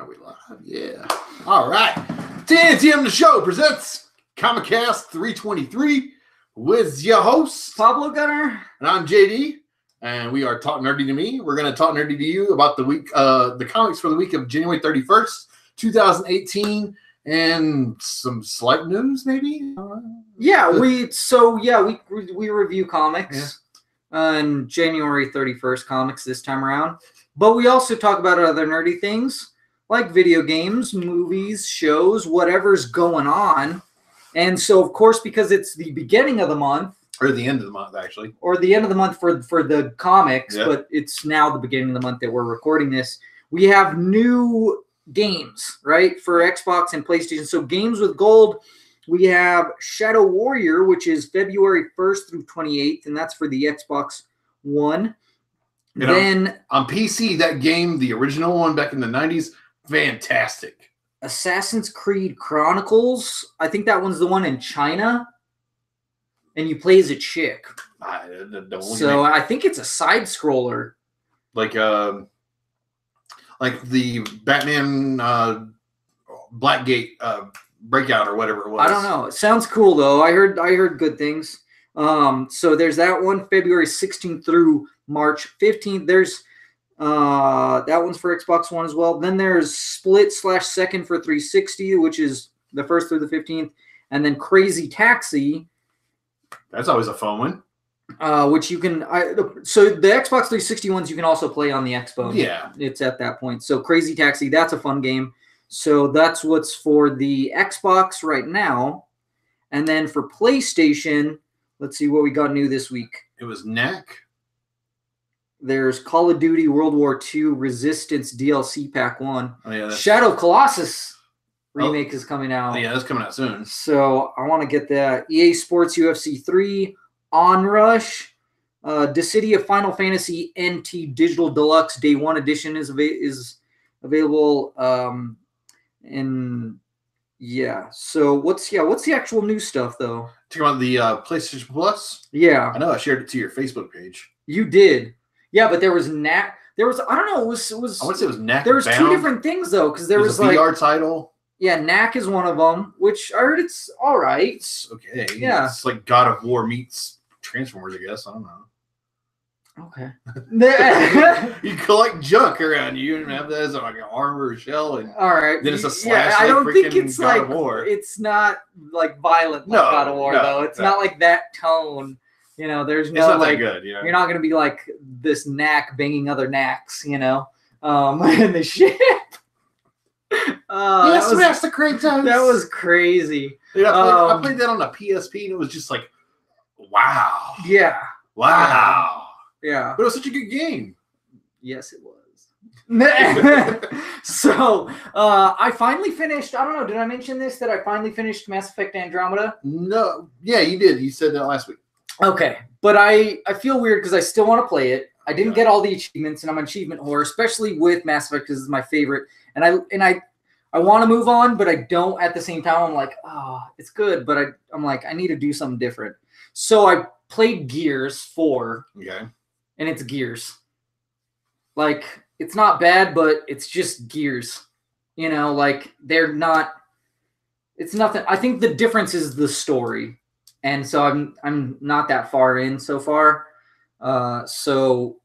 Are we live? Yeah. All right. TNTMTheShow presents Comicast 323 with your host, Pablo Gunner. And I'm JD. And we are Talk Nerdy to Me. We're going to talk nerdy to you about the week, the comics for the week of January 31st, 2018, and some slight news, maybe? We review comics on January 31st comics this time around. But we also talk about other nerdy things like video games, movies, shows, whatever's going on. And so, of course, because it's the beginning of the month, or the end of the month, actually. Or the end of the month for the comics, but it's now the beginning of the month that we're recording this. We have new games, right, for Xbox and PlayStation. So games with gold, we have Shadow Warrior, which is February 1st through 28th, and that's for the Xbox One. And then on PC, that game, the original one back in the 90s, fantastic. Assassin's Creed Chronicles, I think that one's the one in China. And you play as a chick. I think it's a side scroller. Like the Batman Blackgate Breakout or whatever it was. I don't know. It sounds cool though. I heard good things. So there's that one, February 16th through March 15th. There's that one's for Xbox One as well. Then there's Split/Second for 360, which is the 1st through the 15th, and then Crazy Taxi. That's always a fun one. Which you can. So the Xbox 360 ones you can also play on the Xbox. Yeah, it's at that point. So Crazy Taxi, that's a fun game. So that's what's for the Xbox right now, and then for PlayStation, let's see what we got new this week. It was Knack. There's Call of Duty World War II Resistance DLC Pack 1. Oh, yeah, Shadow Colossus remake is coming out. Oh, yeah, that's coming out soon. So I want to get that. EA Sports UFC 3, Onrush, Dissidia Final Fantasy NT Digital Deluxe Day 1 Edition is available. So what's the actual new stuff though? Talking about the PlayStation Plus? Yeah. I know I shared it to your Facebook page. You did. Yeah, but there was Knack. There was, I don't know, it was I would say it was Knack. There was two different things though, because there was a VR title. Yeah, Knack is one of them, which I heard it's all right. It's okay. Yeah. It's like God of War meets Transformers, I guess. I don't know. Okay. You collect junk around you and have that as like an armor or shell, and all right. Then it's a slash. I don't think it's God like of War. It's not like violent like God of War though. It's not like that tone. You know, there's no like good, you know? You're not gonna be like this Knack banging other Knacks, you know, in the ship. Smash the Kratos. That was crazy. Dude, I played that on the PSP and it was just like, wow. Yeah. Wow. Yeah. But it was such a good game. Yes, it was. So I finally finished. I don't know. Did I mention this? That I finally finished Mass Effect Andromeda? No. Yeah, you did. You said that last week. Okay. But I feel weird because I still want to play it. I didn't get all the achievements, and I'm an achievement whore, especially with Mass Effect because it's my favorite. And I want to move on, but I don't at the same time. I'm like, oh, it's good, but I'm like, I need to do something different. So I played Gears 4. Okay. And it's Gears. Like, it's not bad, but it's just Gears. You know, like, they're not... It's nothing... I think the difference is the story. And so I'm not that far in so far. So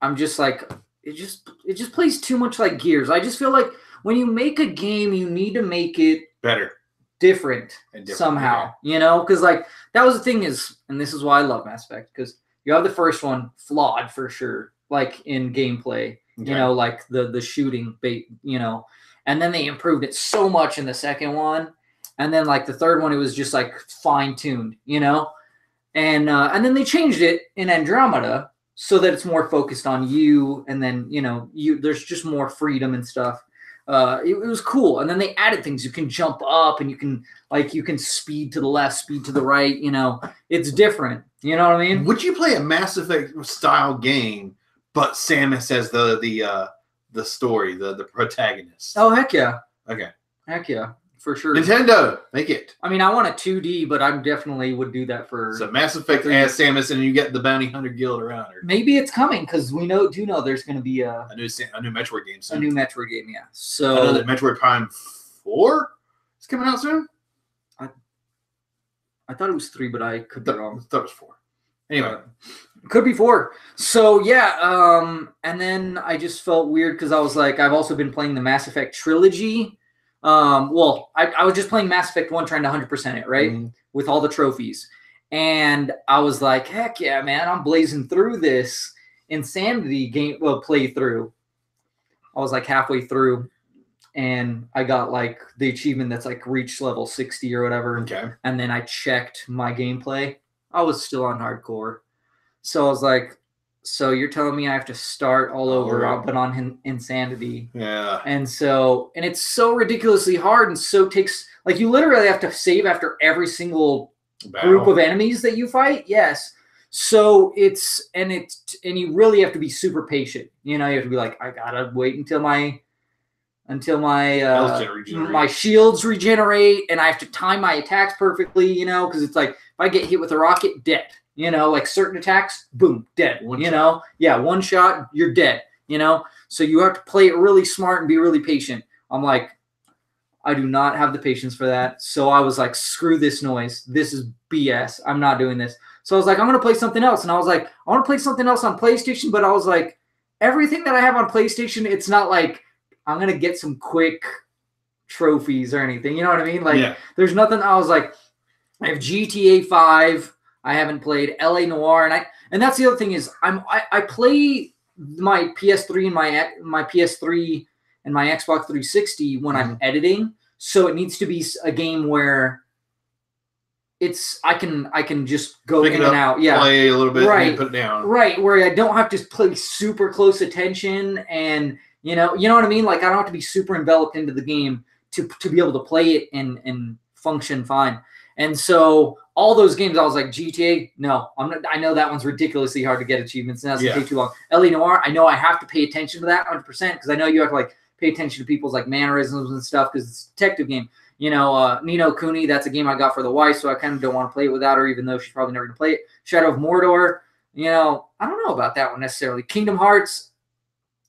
I'm just like... It just plays too much like Gears. I just feel like when you make a game, you need to make it... better. Different somehow. Yeah. You know? Because, like, that was the thing is... And this is why I love Mass Effect. Because... You have the first one flawed for sure, like in gameplay, you know, like the shooting bait, you know, and then they improved it so much in the second one. And then like the third one, it was just like fine tuned, you know, and then they changed it in Andromeda so that it's more focused on you. And then, you know, there's just more freedom and stuff. It was cool. And then they added things. You can jump up and you can speed to the left, speed to the right, you know, it's different. You know what I mean? Would you play a Mass Effect style game, but Samus as the story, the protagonist? Oh, heck yeah. Okay. Heck yeah. For sure. Nintendo, make it. I mean, I want a 2D, but I definitely would do that for. So Mass Effect as Samus, and you get the Bounty Hunter Guild around her. Maybe it's coming because we do know there's going to be a new Metroid game soon. A new Metroid game, yeah. So I know that Metroid Prime 4 is coming out soon. I thought it was 3, but I could be wrong. I thought it was 4. Anyway. Could be 4. So yeah, and then I just felt weird because I was like, I've also been playing the Mass Effect trilogy. Well, I was just playing Mass Effect 1 trying to 100% it, right? Mm-hmm. With all the trophies. And I was like, heck yeah, man, I'm blazing through this Insanity game playthrough. I was like halfway through and I got like the achievement that's like reach level 60 or whatever. Okay. And then I checked my gameplay. I was still on hardcore. So I was like, so you're telling me I have to start all over, but on Insanity. Yeah. And it's so ridiculously hard and so takes, like you literally have to save after every single group of enemies that you fight. Yes. So and you really have to be super patient. You know, you have to be like, I gotta wait until my shields regenerate, and I have to time my attacks perfectly, you know, because it's like if I get hit with a rocket, dead. You know, like certain attacks, boom, dead. One shot, you're dead. You know, so you have to play it really smart and be really patient. I'm like, I do not have the patience for that. So I was like, screw this noise. This is BS. I'm not doing this. So I was like, I'm going to play something else. And I was like, I want to play something else on PlayStation. But I was like, everything that I have on PlayStation, it's not like I'm going to get some quick trophies or anything. You know what I mean? Like, There's nothing. I was like, I have GTA 5. I haven't played LA Noire. And that's the other thing is I play my PS3 and my PS3 and my Xbox 360 when I'm editing. So it needs to be a game where I can just go in and out. Yeah. Play a little bit and then put it down. Right. Where I don't have to play super close attention and you know what I mean? Like I don't have to be super enveloped into the game to be able to play it and function fine. And so all those games, I was like, GTA, no, I know that one's ridiculously hard to get achievements, and that's going to take too long. LA Noire, I know I have to pay attention to that 100% because I know you have to like pay attention to people's like mannerisms and stuff because it's a detective game. You know, Nino Kuni, that's a game I got for the wife, so I kind of don't want to play it without her, even though she's probably never going to play it. Shadow of Mordor, you know, I don't know about that one necessarily. Kingdom Hearts,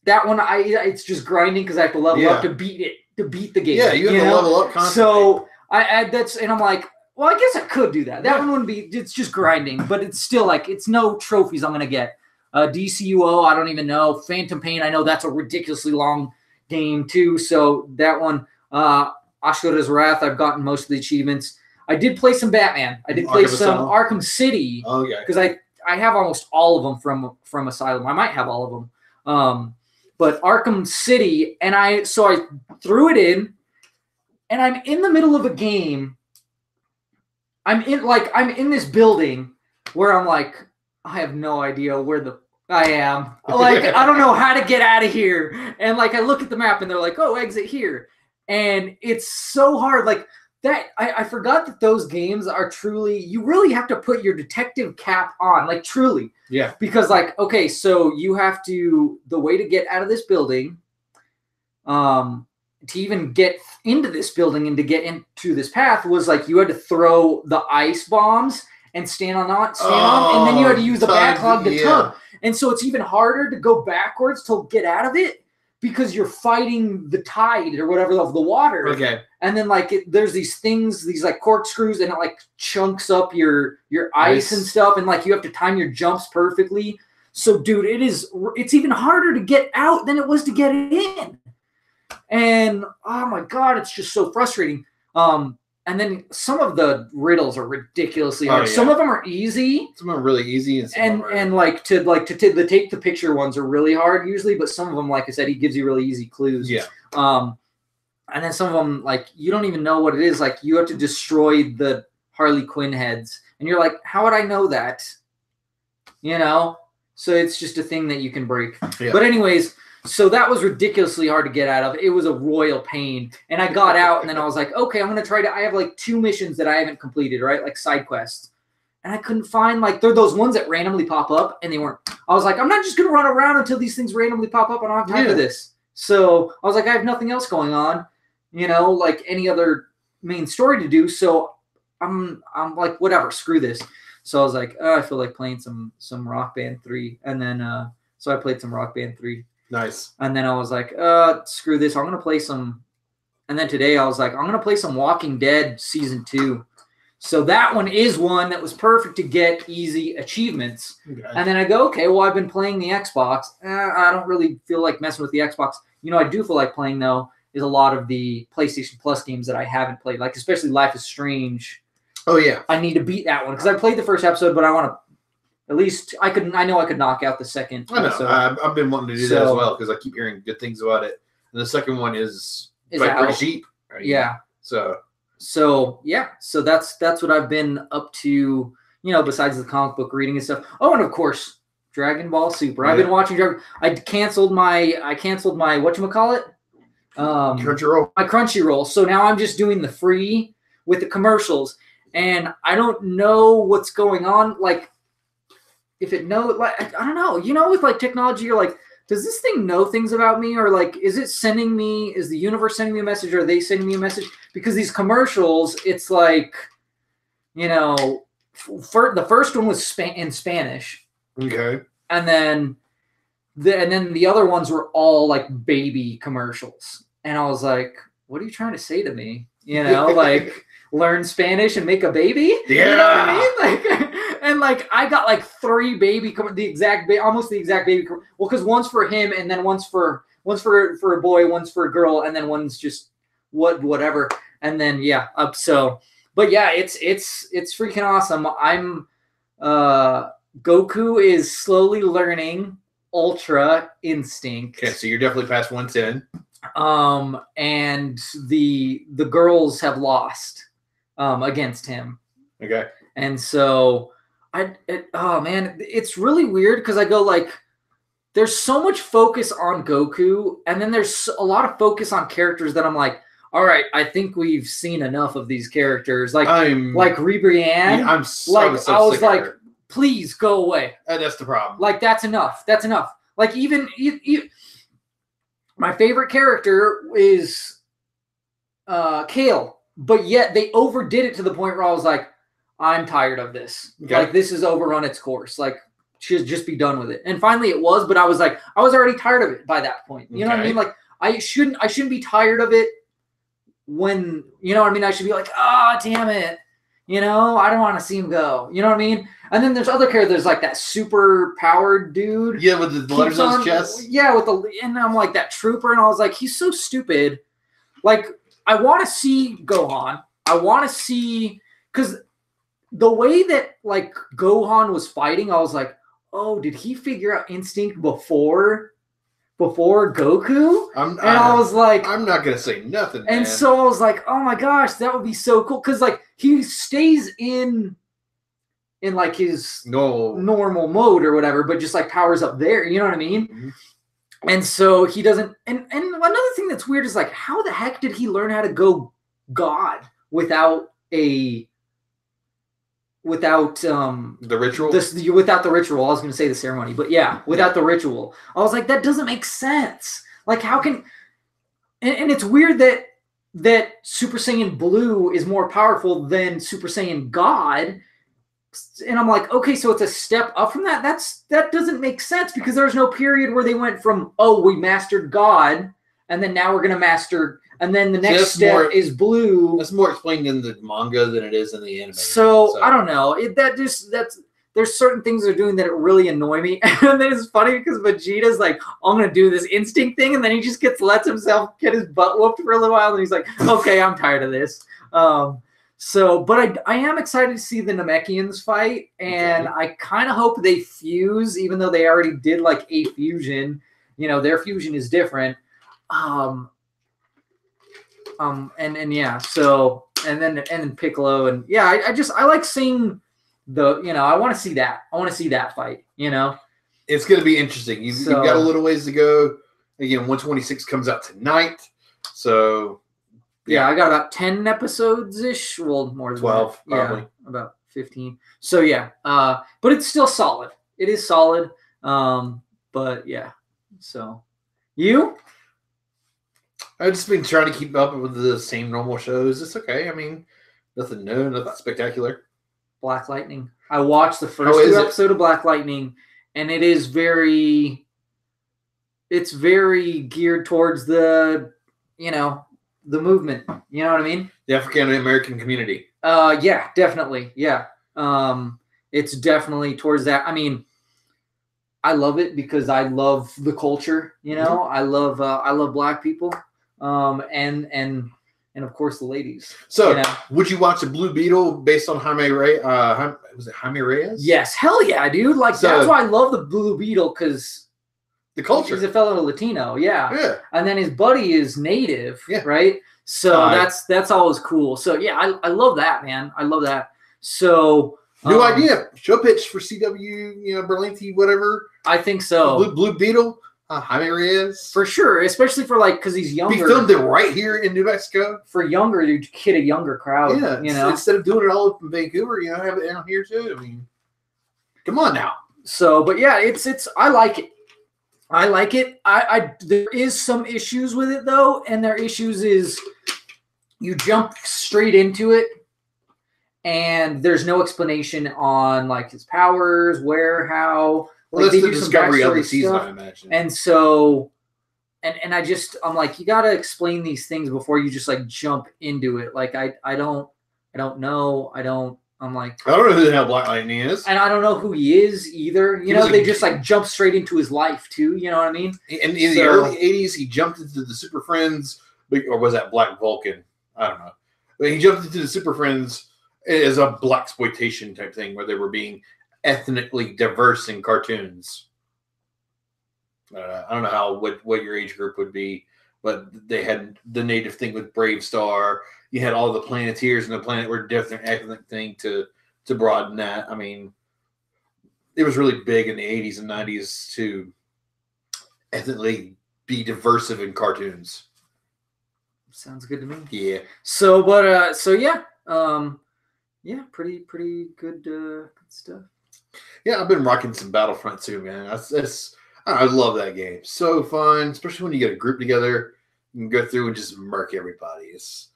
that one, it's just grinding because I have to level up to beat the game. Yeah, you have to level up constantly. So and I'm like, well, I guess I could do that. That one wouldn't be, it's just grinding, but it's still like, it's no trophies I'm going to get. DCUO, I don't even know. Phantom Pain, I know that's a ridiculously long game too. So that one, Ashura's Wrath, I've gotten most of the achievements. I did play some Batman. I did play some Arkham City. Oh, yeah. Because I have almost all of them from Asylum. I might have all of them. But Arkham City, and I threw it in, and I'm in the middle of a game. I'm in this building where I'm like, I have no idea where I am. Like, I don't know how to get out of here. And like, I look at the map and they're like, oh, exit here. And it's so hard. Like that, I forgot that those games are truly, you really have to put your detective cap on, like truly. Yeah. Because like, okay, so you have to, the way to get out of this building, to even get into this building and to get into this path was like you had to throw the ice bombs and stand on, and then you had to use the backlog to tug. And so it's even harder to go backwards to get out of it because you're fighting the tide or whatever of the water. Okay. And then like there's these things, these like corkscrews, and it like chunks up your ice and stuff, and like you have to time your jumps perfectly. So dude, it's even harder to get out than it was to get in. And oh my god, it's just so frustrating. And then some of the riddles are ridiculously hard. Some of them are easy. Some of them are really easy, and like the take the picture ones are really hard usually. But some of them, like I said, he gives you really easy clues. Yeah. And then some of them, like you don't even know what it is. Like you have to destroy the Harley Quinn heads, and you're like, how would I know that? You know. So it's just a thing that you can break. Yeah. But anyways. So that was ridiculously hard to get out of. It was a royal pain. And I got out, and then I was like, okay, I'm going to try I have like 2 missions that I haven't completed, right? Like side quests. And I couldn't find, like, they're those ones that randomly pop up, and they weren't. I was like, I'm not just going to run around until these things randomly pop up. I don't have time for this. So I was like, I have nothing else going on, you know, like any other main story to do. So I'm like, whatever, screw this. So I was like, oh, I feel like playing some Rock Band 3. And then so I played some Rock Band 3. Nice. And then I was like, screw this. I'm going to play some. And then today I was like, I'm going to play some Walking Dead Season 2. So that one is one that was perfect to get easy achievements. Okay. And then I go, okay, well, I've been playing the Xbox. I don't really feel like messing with the Xbox. You know, I do feel like playing, though, is a lot of the PlayStation Plus games that I haven't played, like especially Life is Strange. Oh, yeah. I need to beat that one because I played the first episode, but I want to at least I know I could knock out the second. I know. Episode. I've been wanting to do that as well because I keep hearing good things about it. And the second one is like pretty cheap. Right? Yeah. So that's what I've been up to, you know, besides the comic book reading and stuff. Oh, and of course, Dragon Ball Super. Yeah. I've been watching I canceled my whatchamacallit? Crunchyroll. My Crunchyroll. So now I'm just doing the free with the commercials. And I don't know what's going on. Like, if it knows, like, I don't know. You know, with like technology, you're like, does this thing know things about me? Or like, is the universe sending me a message? Or are they sending me a message? Because these commercials, it's like, you know, the first one was in Spanish. Okay. And then the other ones were all like baby commercials. And I was like, what are you trying to say to me? You know, like learn Spanish and make a baby? Yeah. You know what I mean? Like, and like I got like 3 baby, almost the exact baby. Well, because one's for him, and then one's for a boy, one's for a girl, and then one's just whatever. And then but yeah, it's freaking awesome. I'm Goku is slowly learning Ultra Instinct. Okay, so you're definitely past 110. And the girls have lost against him. Okay. And so oh man, it's really weird because I go like, there's so much focus on Goku, and then there's a lot of focus on characters that I'm like, all right, I think we've seen enough of these characters. Like Ribrianne. Yeah, I was like, please go away. That's the problem. Like that's enough. That's enough. Like even my favorite character is Kale, but yet they overdid it to the point where I was like, I'm tired of this. Okay. Like this is overrun its course. Like should just be done with it. And finally it was, but I was like, I was already tired of it by that point. You know what I mean? Like I shouldn't be tired of it when, you know what I mean? I should be like, oh, damn it. You know, I don't want to see him go. You know what I mean? And then there's other characters like that super powered dude. Yeah, with the letters on his chest. Yeah, and I'm like that trooper, and I was like, he's so stupid. Like, I want to see Gohan. I want to see, because the way that like Gohan was fighting, I was like, oh, did he figure out instinct before Goku? I was like, I'm not gonna say nothing. And so I was like, oh my gosh, that would be so cool, because like he stays in like his normal mode or whatever, but just like powers up there. You know what I mean? Mm-hmm. And so he doesn't. And another thing that's weird is like, how the heck did he learn how to go God without the ritual? Without the ritual. I was going to say the ceremony, but yeah, without the ritual. I was like, that doesn't make sense. Like, how can? And it's weird that Super Saiyan Blue is more powerful than Super Saiyan God. And I'm like, okay, so it's a step up from that. That doesn't make sense, because there's no period where they went from, oh, we mastered God, and then now we're going to master, and then the next step is Blue. That's more explained in the manga than it is in the anime. So I don't know. There's certain things they're doing that really annoy me. And then it's funny because Vegeta's like, I'm going to do this instinct thing, and then he just lets himself get his butt whooped for a little while, and he's like, okay, I'm tired of this. But I am excited to see the Namekians fight, and I kind of hope they fuse, even though they already did like a fusion. You know, their fusion is different. And then Piccolo, and yeah, I like seeing I want to see that. I want to see that fight. You know, it's going to be interesting. You've got a little ways to go. Again, 126 comes out tonight, so. Yeah, I got about 10 episodes-ish. Well, more than 12, that. probably. Yeah, about 15. So, yeah. But it's still solid. It is solid. But, yeah. So, you? I've just been trying to keep up with the same normal shows. It's okay. I mean, nothing new, nothing spectacular. Black Lightning. I watched the first 2 episodes of Black Lightning, and it's very geared towards the movement. You know what I mean? The African American community. Yeah, definitely. Yeah. It's definitely towards that. I mean, I love it because I love the culture. I love Black people. And of course the ladies. So, would you watch a Blue Beetle based on Jaime Reyes? Was it Jaime Reyes? Yes, hell yeah, dude! Like that's why I love the Blue Beetle, because the culture. He's a fellow Latino, yeah. And then his buddy is native, right? So that's always cool. So yeah, I love that, man. I love that. So new idea, show pitch for CW, Berlanti, whatever. I think so. Blue Beetle. Jaime Reyes. For sure, especially for because he's younger. We filmed it right here in New Mexico. For younger, to hit a younger crowd. Yeah, instead of doing it all up in Vancouver, have it down here too. I mean, come on now. So, but yeah, it's I like it. I like it. There is some issues with it though, and their issues is you jump straight into it, and there's no explanation on his powers, where, how. Well, that's the discovery of the season, I imagine. And so, and I'm like, you got to explain these things before you just jump into it. I don't know. I'm like, I don't know who the hell Black Lightning is. And I don't know who he is either. They just jump straight into his life too. You know what I mean? And in the early 80s, he jumped into the Super Friends, or was that Black Vulcan? I don't know. But he jumped into the Super Friends as a blaxploitation type thing where they were being ethnically diverse in cartoons. I don't know what your age group would be, but they had the native thing with Brave Star. You had all the Planeteers and the Planet were different ethnic thing to broaden that. I mean, it was really big in the 80s and 90s to ethnically be diversive in cartoons. Sounds good to me. Yeah. So, but yeah, pretty good stuff. Yeah, I've been rocking some Battlefront too, man. I love that game. So fun, especially when you get a group together and go through and just murk everybody. It's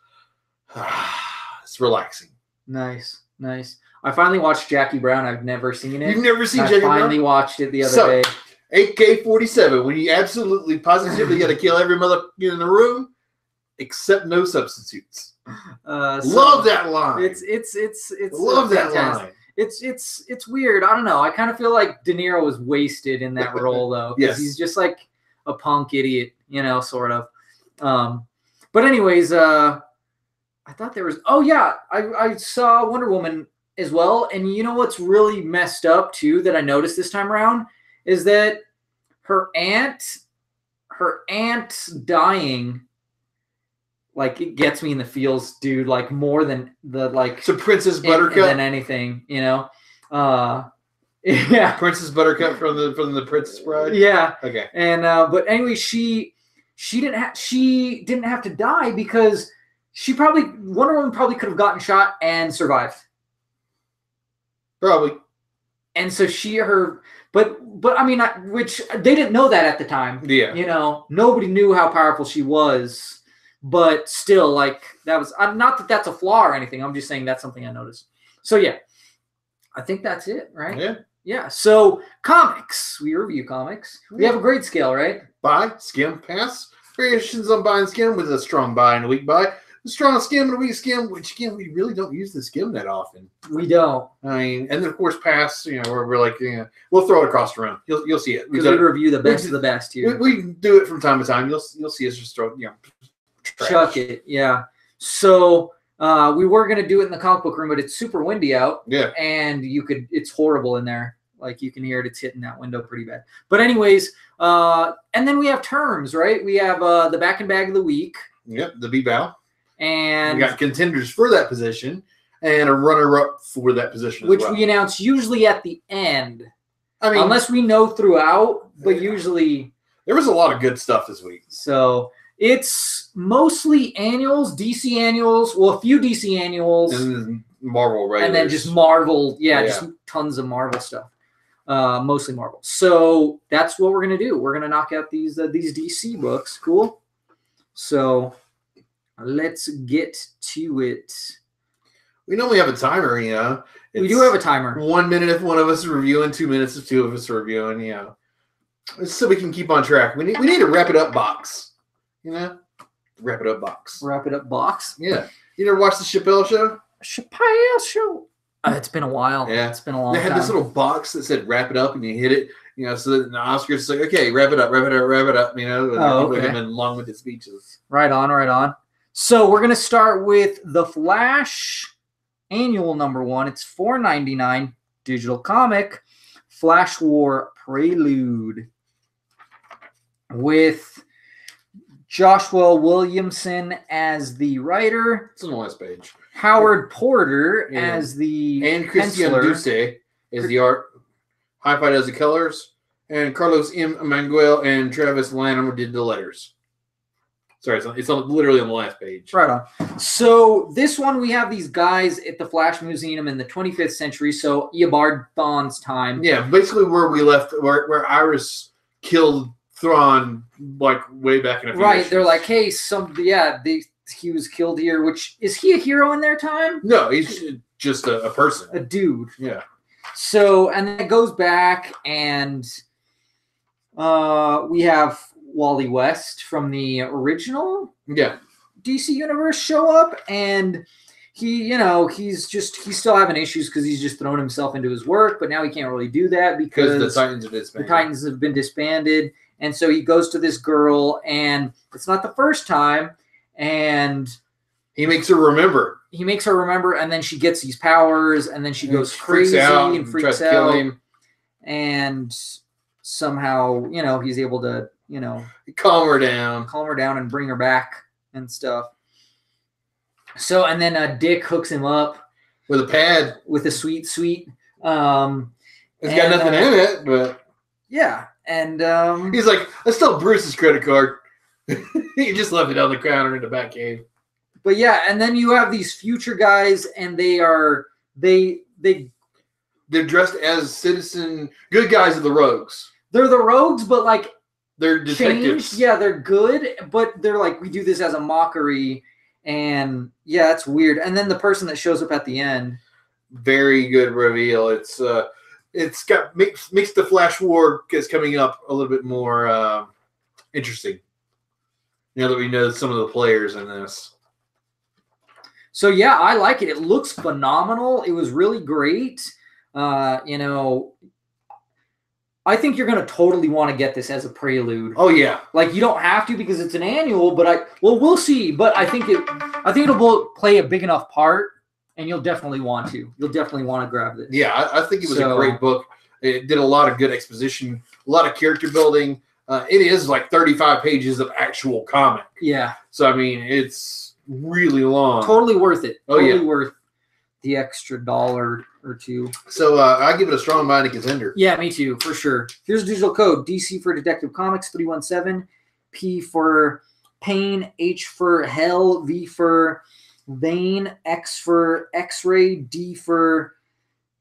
relaxing. Nice. I finally watched Jackie Brown. I've never seen it. You've never seen Jackie Brown? I finally watched it the other day. AK-47, when you absolutely positively got to kill every mother in the room, except no substitutes. Love that line. It's love that line. It's weird. I don't know. I kind of feel like De Niro was wasted in that role though. Yes. He's just like a punk idiot, sort of. But anyways, I thought there was. Oh yeah, I saw Wonder Woman as well. And you know what's really messed up too that I noticed this time around is that her aunt dying. It gets me in the feels, dude. More than the So Princess Buttercup than anything, Yeah. Princess Buttercup from the Princess Bride. Yeah. Okay. And but anyway, she didn't have to die because Wonder Woman probably could have gotten shot and survived. Probably. And so but I mean, which they didn't know that at the time. Yeah. Nobody knew how powerful she was. But still, that was not that that's a flaw or anything. I'm just saying that's something I noticed. So yeah, I think that's it, right? Yeah. Yeah. So comics, we review comics. We have a grade scale, right? Buy, skim, pass. Variations on buy and skim with a strong buy and a weak buy. A strong skim and a weak skim, which again we really don't use the skim that often. We don't. I mean, and then of course pass. We're we'll throw it across the room. You'll see it. We review the best of the best here. We do it from time to time. You'll see us just throw trash. Chuck it, yeah. So we were gonna do it in the comic book room, but it's super windy out. Yeah. And it's horrible in there. You can hear it's hitting that window pretty bad. But anyways, and then we have terms, right? We have the back and bag of the week. Yep, the B-Bow. And we got contenders for that position and a runner-up for that position which we announce usually at the end. I mean, unless we know throughout, but usually there was a lot of good stuff this week. So it's mostly annuals, DC annuals, well, a few DC annuals, and Marvel regulars. And then just Marvel, just tons of Marvel stuff. Mostly Marvel. So that's what we're gonna do. We're gonna knock out these DC books. Cool. So let's get to it. We normally have a timer, you know. We do have a timer. 1 minute if one of us is reviewing, 2 minutes if two of us are reviewing, you know. So we can keep on track. We need a wrap it up box. You know? Wrap it up box. Wrap it up box? Yeah. You ever watch the Chappelle Show? Chappelle Show. It's been a while. Yeah. It's been a long time. They had this little box that said wrap it up and you hit it, you know, so that the Oscars is like, okay, wrap it up, wrap it up, wrap it up, you know, okay. Them in long-winded speeches. Right on, right on. So we're gonna start with The Flash annual #1. It's $4.99 digital comic, Flash War Prelude, with Joshua Williamson as the writer. It's on the last page. Howard Porter as the and Christian Duce is the art. Hi-Fi does the colors, and Carlos M. Emanuel and Travis Lanham did the letters. Sorry, it's literally on the last page. Right on. So this one, we have these guys at the Flash Museum in the 25th century, so Eobard Thawne's time. Yeah, basically where we left, where Iris killed Thrawn, like way back in a few issues. They're like, hey, he was killed here, which, is he a hero in their time? No, he's just a person. A dude. Yeah. So, and then it goes back, and we have Wally West from the original DC Universe show up, and he, he's still having issues because he's just thrown himself into his work, but now he can't really do that because the Titans are disbanded. The Titans have been disbanded, and so he goes to this girl, and it's not the first time, and he makes her remember. And then she gets these powers, and then she goes crazy and freaks out. Kill him. And somehow, he's able to, calm her down and bring her back and stuff. So, and then Dick hooks him up with a pad, with a sweet. It's got nothing in it, but yeah. And he's like, "That's still Bruce's credit card." He just left it on the counter in the back cave. But yeah, and then you have these future guys, and they're dressed as good guys of the rogues. They're the rogues, but like they're detectives. Changed. Yeah, they're good, but they're like, we do this as a mockery, and yeah, it's weird. And then the person that shows up at the end, very good reveal. It's got makes the Flash War is coming up a little bit more interesting now that we know some of the players in this. So yeah, I like it. It looks phenomenal. It was really great. I think you're going to totally want to get this as a prelude. Oh yeah. Like, you don't have to because it's an annual, but we'll see. But I think it'll play a big enough part, and you'll definitely want to. You'll definitely want to grab this. Yeah, I think it was a great book. It did a lot of good exposition, a lot of character building. It is like 35 pages of actual comic. Yeah. So I mean, it's really long. Totally worth it. Oh yeah. Totally worth the extra $1 or $2. So I give it a strong minded contender. Yeah, me too, for sure. Here's a digital code: DC for Detective Comics 317, P for Pain, H for Hell, V for Vein, X for X-Ray, D for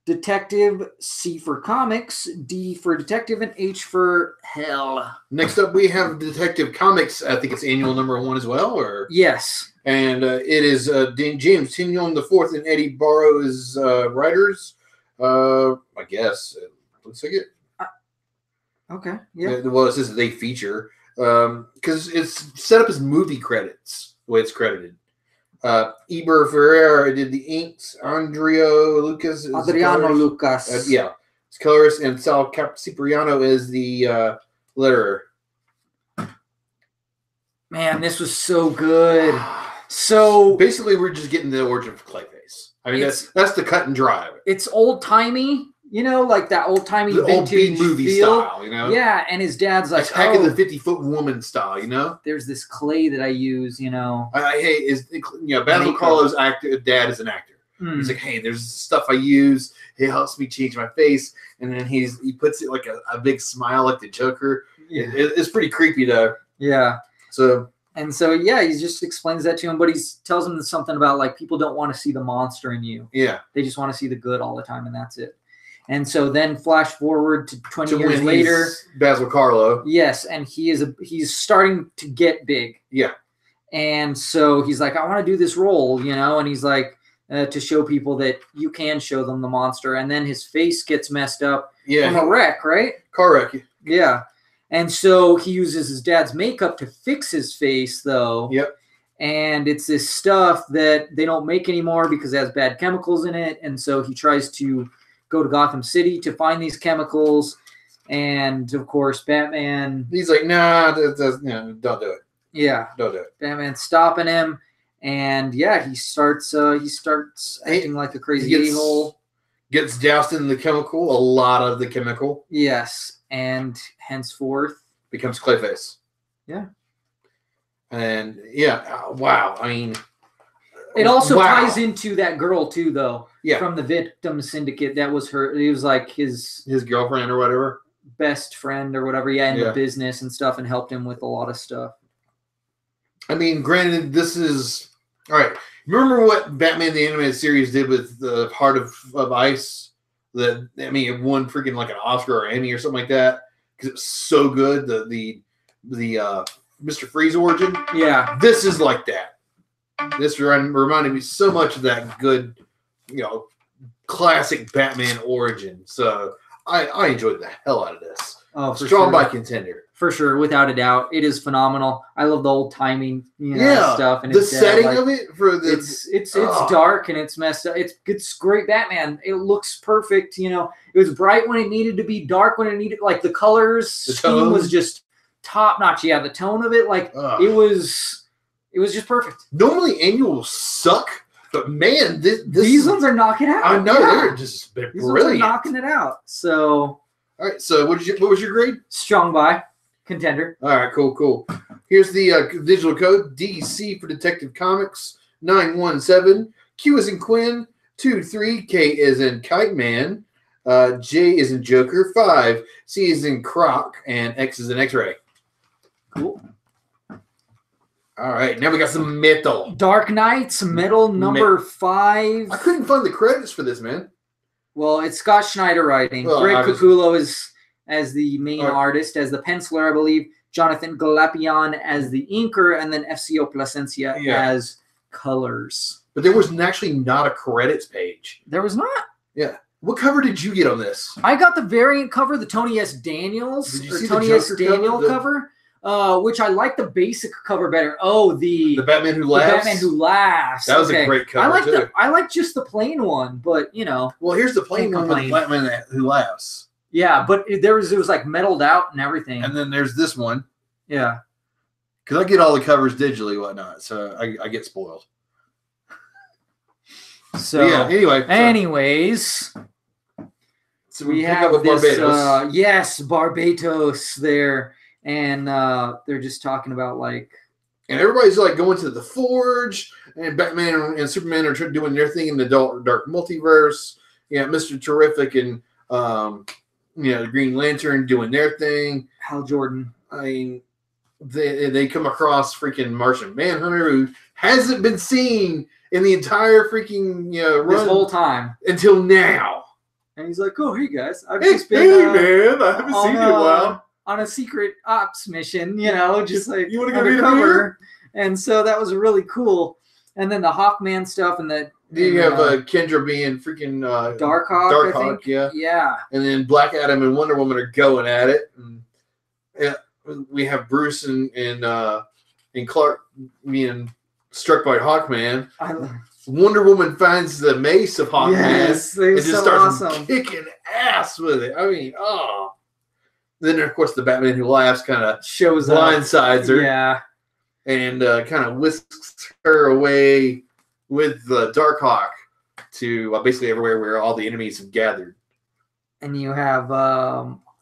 Detective, C for Comics, D for Detective, and H for Hell. Next up, we have Detective Comics. I think it's annual #1 as well, or yes. And it is James Tynion IV and Eddie Barrow's writers. I guess it looks like it. Okay. Yeah. Well, it says they feature because it's set up as movie credits. The way it's credited. Eber Ferreira did the inks. Adriano Lucas. Yeah, it's colorist, and Sal Cipriano is the letterer. Man, this was so good. So basically, we're just getting the origin of Clayface. I mean, that's the cut and dry of it. It's old timey, like that old timey vintage old movie feel. Style, Yeah, and his dad's like, Attack of the 50-Foot Woman style, There's this clay that I use, Basil Carlo's dad is an actor. He's like, hey, there's stuff I use. It helps me change my face, and then he puts it like a big smile, like the Joker. Yeah. It's pretty creepy though. Yeah. So he just explains that to him, but he tells him something about like people don't want to see the monster in you. Yeah. They just want to see the good all the time, and that's it. And so then flash forward to 20 years later. Basil Carlo. Yes, and he's starting to get big. Yeah. And so he's like, I want to do this role, you know, and he's like, to show people that you can show them the monster. And then his face gets messed up from a wreck, right? Car wreck. Yeah. And so he uses his dad's makeup to fix his face, though. Yep. And it's this stuff that they don't make anymore because it has bad chemicals in it. And so he tries to go to Gotham City to find these chemicals. And, of course, Batman... He's like, nah, don't do it. Yeah. Don't do it. Batman's stopping him. And, yeah, he starts acting like a crazy a-hole. Gets doused in the chemical, a lot of the chemical. Yes. And henceforth... becomes Clayface. Yeah. And, yeah, wow. I mean... It also ties into that girl, too, though. Yeah. From the victim syndicate. That was her... It was like his girlfriend or whatever. Best friend or whatever. Yeah, in the business and stuff, and helped him with a lot of stuff. I mean, granted, this is... All right. Remember what Batman the Animated Series did with the Heart of Ice? It won freaking like an Oscar or Emmy or something like that because it's so good. The Mr. Freeze origin. Yeah. This is like that. This reminded me so much of that good, classic Batman origin. So I enjoyed the hell out of this. Oh, for Strong sure. by contender. For sure, without a doubt, it is phenomenal. I love the old timing, stuff, and the setting of it for the it's dark and it's messed up. It's great Batman. It looks perfect. It was bright when it needed to be, dark when it needed. Like the colors scheme was just top notch. Yeah, the tone of it, it was just perfect. Normally annuals suck, but man, these ones are knocking it out. I know they're just brilliant. These ones are knocking it out. So, all right. So what was your grade? Strong by. Contender. All right, cool. Here's the digital code: DC for Detective Comics 917. Q is in Quinn. 23. K is in Kite Man. J is in Joker. 5. C is in Croc, and X is in X-Ray. Cool. All right, now we got some metal. Dark Knight's metal number 5. I couldn't find the credits for this, man. Well, it's Scott Schneider writing. Greg Capullo is as the main artist, as the penciler, I believe. Jonathan Galapian as the inker, and then FCO Plasencia as colors. But there was actually not a credits page. There was not? Yeah. What cover did you get on this? I got the variant cover, the Tony S. Daniels, did you see Tony the S. Daniel cover, which I like the basic cover better. Oh, the Batman Who Laughs? The Batman Who Laughs. That was a great cover, I like just the plain one, but, Well, here's the plain one with Batman Who Laughs. Yeah, but it was like metalled out and everything. And then there's this one. Yeah. Because I get all the covers digitally and whatnot, so I get spoiled. So, yeah, anyways. So we have this, Barbados. Yes, Barbados there. And they're just talking about and everybody's going to the Forge, and Batman and Superman are doing their thing in the dark multiverse. Yeah, Mr. Terrific and the Green Lantern doing their thing. Hal Jordan. I mean, they come across freaking Martian Manhunter, who hasn't been seen in the entire freaking run this whole time until now. And he's like, "Oh, hey guys, I've just been man, I haven't seen you in a while on a secret ops mission, just like you want to go undercover." And so that was really cool. And then the Hawkman stuff and the. You have Kendra being freaking Darkhawk, yeah. And then Black Adam and Wonder Woman are going at it. And we have Bruce and Clark being struck by Hawkman. Wonder Woman finds the mace of Hawkman and just starts kicking ass with it. I mean, Then of course the Batman Who Laughs kind of shows blindsides her, and kind of whisks her away with the Darkhawk to basically everywhere where all the enemies have gathered. And you have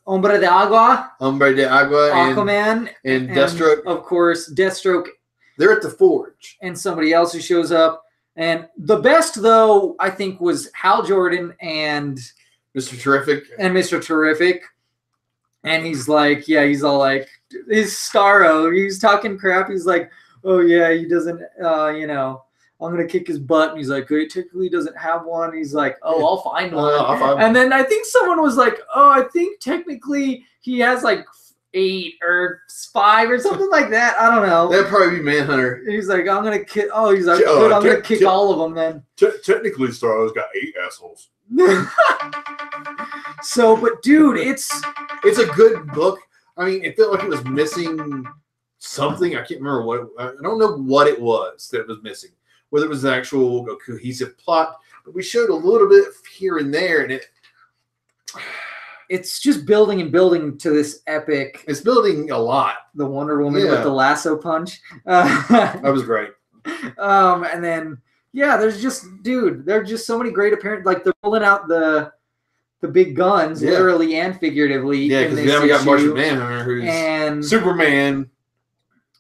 Hombre de Agua, Aquaman, and Deathstroke. Of course, Deathstroke. They're at the Forge. And somebody else who shows up. And the best, though, I think, was Hal Jordan and Mr. Terrific. And he's like, he's all like, he's Starro. He's talking crap. He's like, oh, yeah, he doesn't, I'm going to kick his butt. And he's like, he technically doesn't have one. He's like, oh, I'll find one. And then I think someone was like, oh, I think technically he has 8 or 5 or something like that. I don't know. That'd probably be Manhunter. He's like, I'm gonna kick. Oh, he's like, good. I'm gonna kick all of them then. Technically, Star Wars got 8 assholes. So, but dude, it's a good book. I mean, it felt like it was missing something. I can't remember what. I don't know what it was that was missing. Whether it was an actual cohesive plot, but we showed a little bit here and there, and it's just building and building to this epic. It's building a lot. The Wonder Woman with the lasso punch. That was great. And then there's just so many great apparent. Like they're pulling out the big guns, literally and figuratively. Yeah, because now we got Martian Manhunter, who's Superman.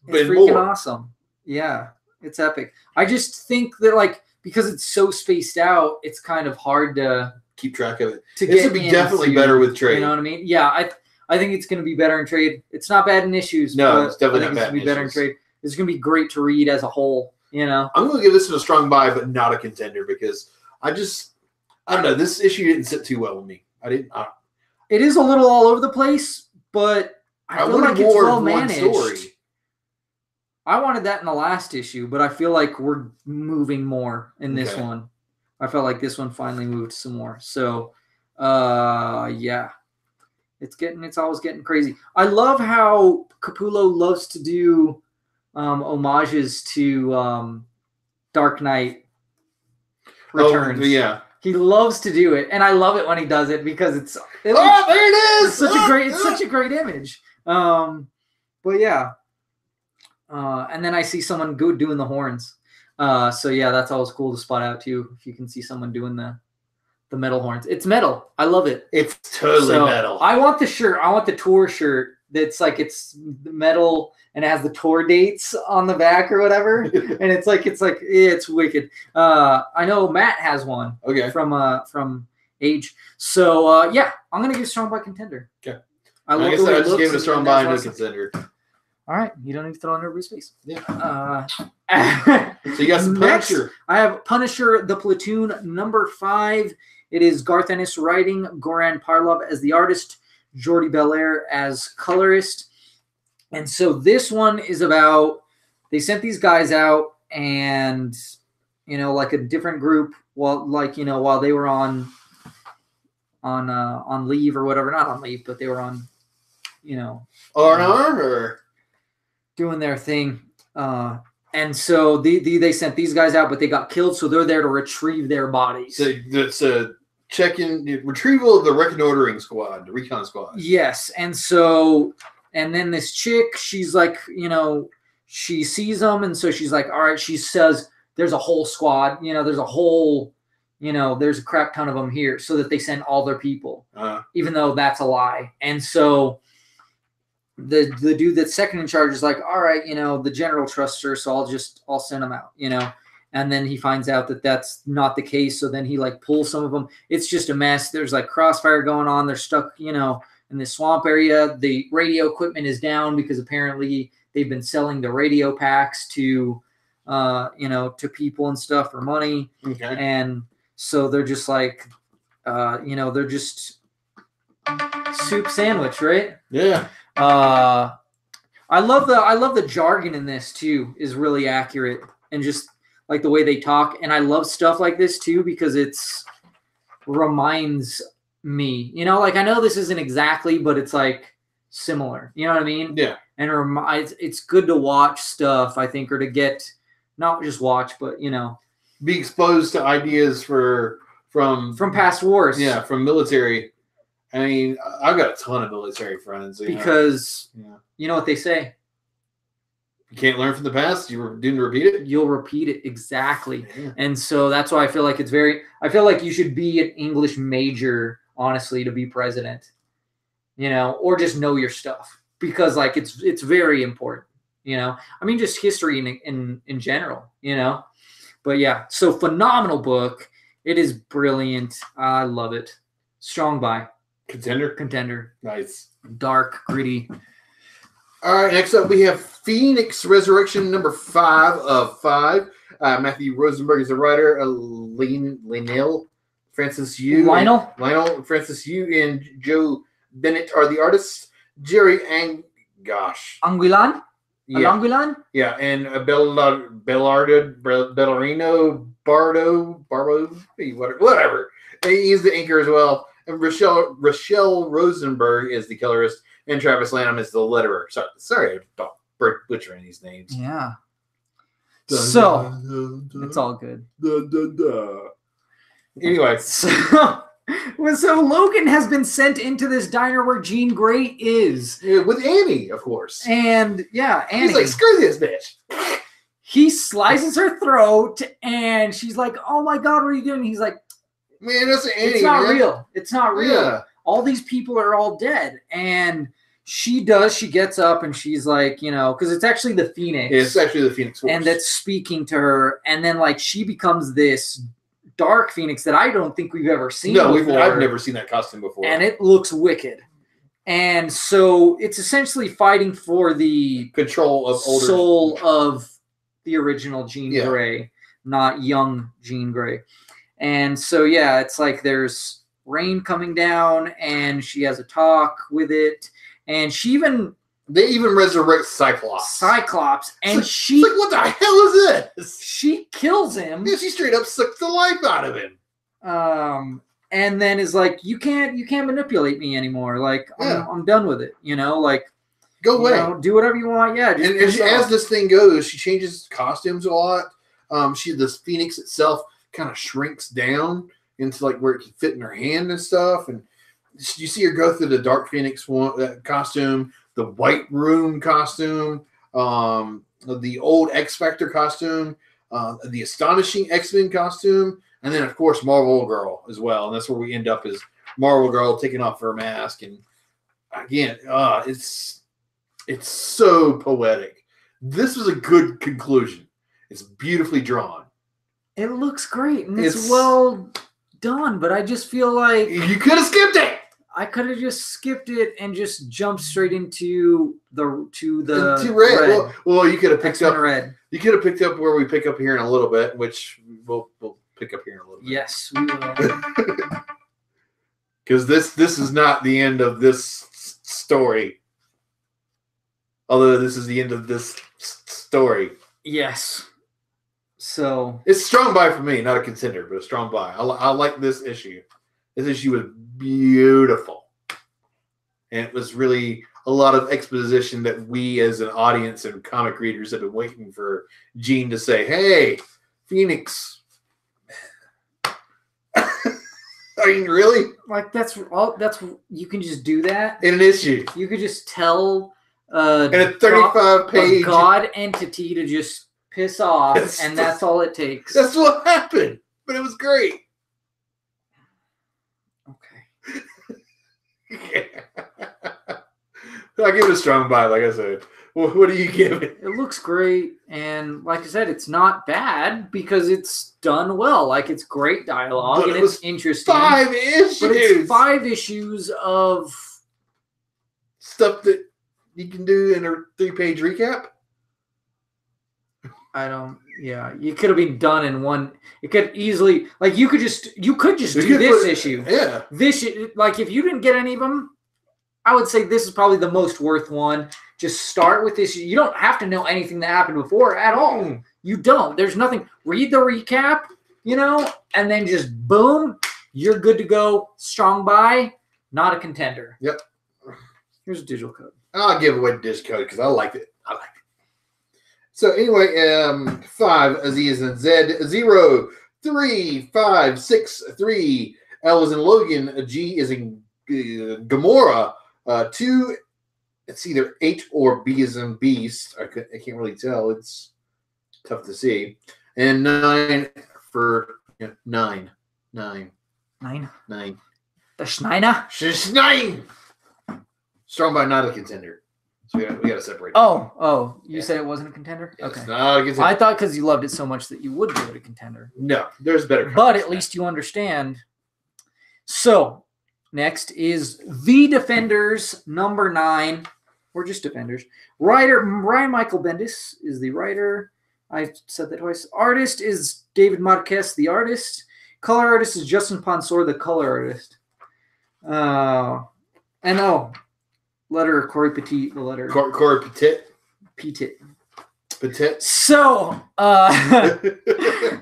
It's freaking awesome. Yeah, it's epic. I just think that because it's so spaced out, it's kind of hard to keep track of it. This would be definitely better with trade. You know what I mean? Yeah, I think it's going to be better in trade. It's not bad in issues. No, it's definitely not bad. It's going to be better in trade. It's going to be great to read as a whole. You know, I'm going to give this a strong buy, but not a contender because I don't know. This issue didn't sit too well with me. It is a little all over the place, but I feel like it's well managed. Story. I wanted that in the last issue, but I feel like we're moving more in this one. I felt like this one finally moved some more. So, it's always getting crazy. I love how Capullo loves to do homages to Dark Knight Returns. Oh, yeah. He loves to do it, and I love it when he does it because there it is! It's such a great image. But yeah. And then I see someone doing the horns. So yeah, that's always cool to spot out too. If you can see someone doing the metal horns, it's metal. I love it. It's totally metal. I want the shirt. I want the tour shirt. That's it's metal and it has the tour dates on the back or whatever. And it's wicked. I know Matt has one. Okay. From Age. So I'm gonna give Strong by Contender. Okay. I just gave it a Strong by no contender. All right, you don't need to throw it in everybody's face. Yeah. So you got some Punisher. Next, I have Punisher, the Platoon, #5. It is Garth Ennis writing, Goran Parlov as the artist, Jordi Belair as colorist. And so this one is about, they sent these guys out and, a different group while they were on leave or whatever. Not on leave, but they were on, or doing their thing. And so they sent these guys out, but they got killed, so they're there to retrieve their bodies. So it's a retrieval of the recon squad. Yes. And then this chick, she's she sees them, and so she's like, all right, she says, there's a whole squad, there's a whole, there's a crap ton of them here, so that they send all their people, even though that's a lie. And so the dude that's second in charge is like, all right, the general trusts her, so I'll send them out, and then he finds out that that's not the case. So then he pulls some of them. It's just a mess. There's crossfire going on. They're stuck, in this swamp area. The radio equipment is down because apparently they've been selling the radio packs to people and stuff for money. Okay. And so they're just they're just soup sandwich, right? Yeah. I love the jargon in this too, is really accurate, and just the way they talk. And I love stuff like this too, because it's reminds me, I know this isn't exactly, but it's similar, you know what I mean? Yeah. And it's good to watch stuff, I think, or to get, not just watch, but be exposed to ideas from past wars. Yeah, from military. I mean, I've got a ton of military friends. Because you know what they say? You can't learn from the past. You didn't repeat it. You'll repeat it. Exactly. Yeah. And so that's why I feel like I feel like you should be an English major, honestly, to be president, or just know your stuff, because it's very important, I mean, just history in general, but yeah, so phenomenal book. It is brilliant. I love it. Strong buy. Contender. Nice. Dark, gritty. All right, next up we have Phoenix Resurrection #5 of 5. Matthew Rosenberg is the writer. Lionel Francis Yu. Lionel Francis Yu and Joe Bennett are the artists. Jerry Anguilan? Yeah. Anguilan? Yeah, and Bellarino, Barbo, whatever. He's the anchor as well. And Rochelle Rosenberg is the colorist, and Travis Lanham is the letterer. Sorry about butchering these names. Yeah. So, it's all good. Anyway. So Logan has been sent into this diner where Jean Grey is. Yeah, with Annie, of course. And, yeah, Annie. He's like, screw this bitch. He slices her throat, and she's like, oh my God, what are you doing? He's like, man, that's Annie. It's not real. It's not real. Yeah. All these people are all dead. And she gets up, and she's like, because it's actually the Phoenix. Yeah, it's actually the Phoenix Force. And that's speaking to her. And then, like, she becomes this dark Phoenix that I don't think we've ever seen before. I've never seen that costume before. And it looks wicked. And so it's essentially fighting for the control of soul of the original Jean Grey, not young Jean Grey. And so, yeah, it's like there's rain coming down, and she has a talk with it. And they even resurrect Cyclops. And it's like, what the hell is this? She kills him. Yeah, she straight up sucks the life out of him. And then is like, you can't manipulate me anymore. Like, I'm done with it. Like, go away. Do whatever you want. Yeah. And as this thing goes, she changes costumes a lot. This Phoenix itself kind of shrinks down into like where it can fit in her hand and stuff. And you see her go through the Dark Phoenix costume, the White Room costume, the old X Factor costume, the Astonishing X-Men costume, and then of course Marvel Girl as well. And that's where we end up as Marvel Girl taking off her mask. And again, it's so poetic. This was a good conclusion. It's beautifully drawn. It looks great, and it's well done. But I just feel like you could have skipped it. I could have just skipped it and just jumped straight into the red. Well, you could have picked up red. You could have picked up where we pick up here in a little bit, which we'll pick up here in a little bit. Yes, we will. Because this is not the end of this story. Although this is the end of this story. Yes. So it's strong buy for me, not a contender, but a strong buy. I like this issue. This issue was beautiful. And it was really a lot of exposition that we as an audience and comic readers have been waiting for Jean to say, hey, Phoenix. I mean, really? Like, you can just do that? In an issue. You could just tell in a 35-page a god entity to just piss off, and that's all it takes. That's what happened. But it was great. Okay. Yeah. I give it a strong buy, like I said. What do you give it? It looks great, and like I said, it's not bad because it's done well. Like, it's great dialogue, and it's interesting. 5 issues! But it's 5 issues of stuff that you can do in a 3-page recap? Yeah, you could have been done in one. It could easily, like, you could just do this issue. Yeah. Like, if you didn't get any of them, I would say this is probably the most worth one. Just start with this. You don't have to know anything that happened before at all. You don't. There's nothing. Read the recap, and then just boom, you're good to go. Strong buy, not a contender. Yep. Here's a digital code. I'll give away the digital code because I liked it. So anyway, 5 Aziz and Z 0 3 5 6 3. L is in Logan. G is in Gamora. 2. It's either H or B is in Beast. I can't really tell. It's tough to see. And 9 for 9. The Schneider. Strong by not a contender. So we got to separate it. Oh, you said it wasn't a contender? Yeah, okay. It's not a contender. I thought because you loved it so much that you would give it a contender. No, there's better. But at least you understand. So, next is The Defenders, number 9. Or just Defenders. Writer, Ryan Michael Bendis is the writer. I said that twice. Artist is David Marquez, the artist. Color artist is Justin Ponsor, the color artist. letter Corey Petit, the letter Corey Petit. Petit. Petit. So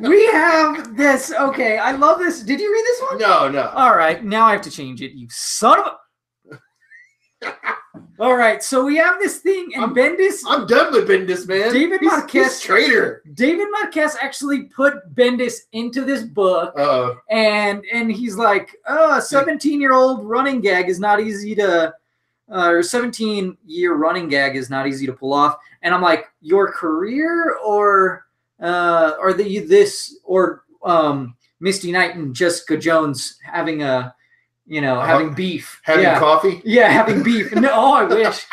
we have this. Okay, I love this. Did you read this one? No. All right, now I have to change it. You son of a. All right, so we have this thing, and Bendis. I'm done with Bendis, man. David Marquez, traitor. David Marquez actually put Bendis into this book, and he's like, "Oh, a 17-year-old running gag is not easy to, or 17-year running gag is not easy to pull off." And I'm like, "Your career, or Misty Knight and Jessica Jones having a." Having beef. Having coffee? Yeah, having beef. No, I wish.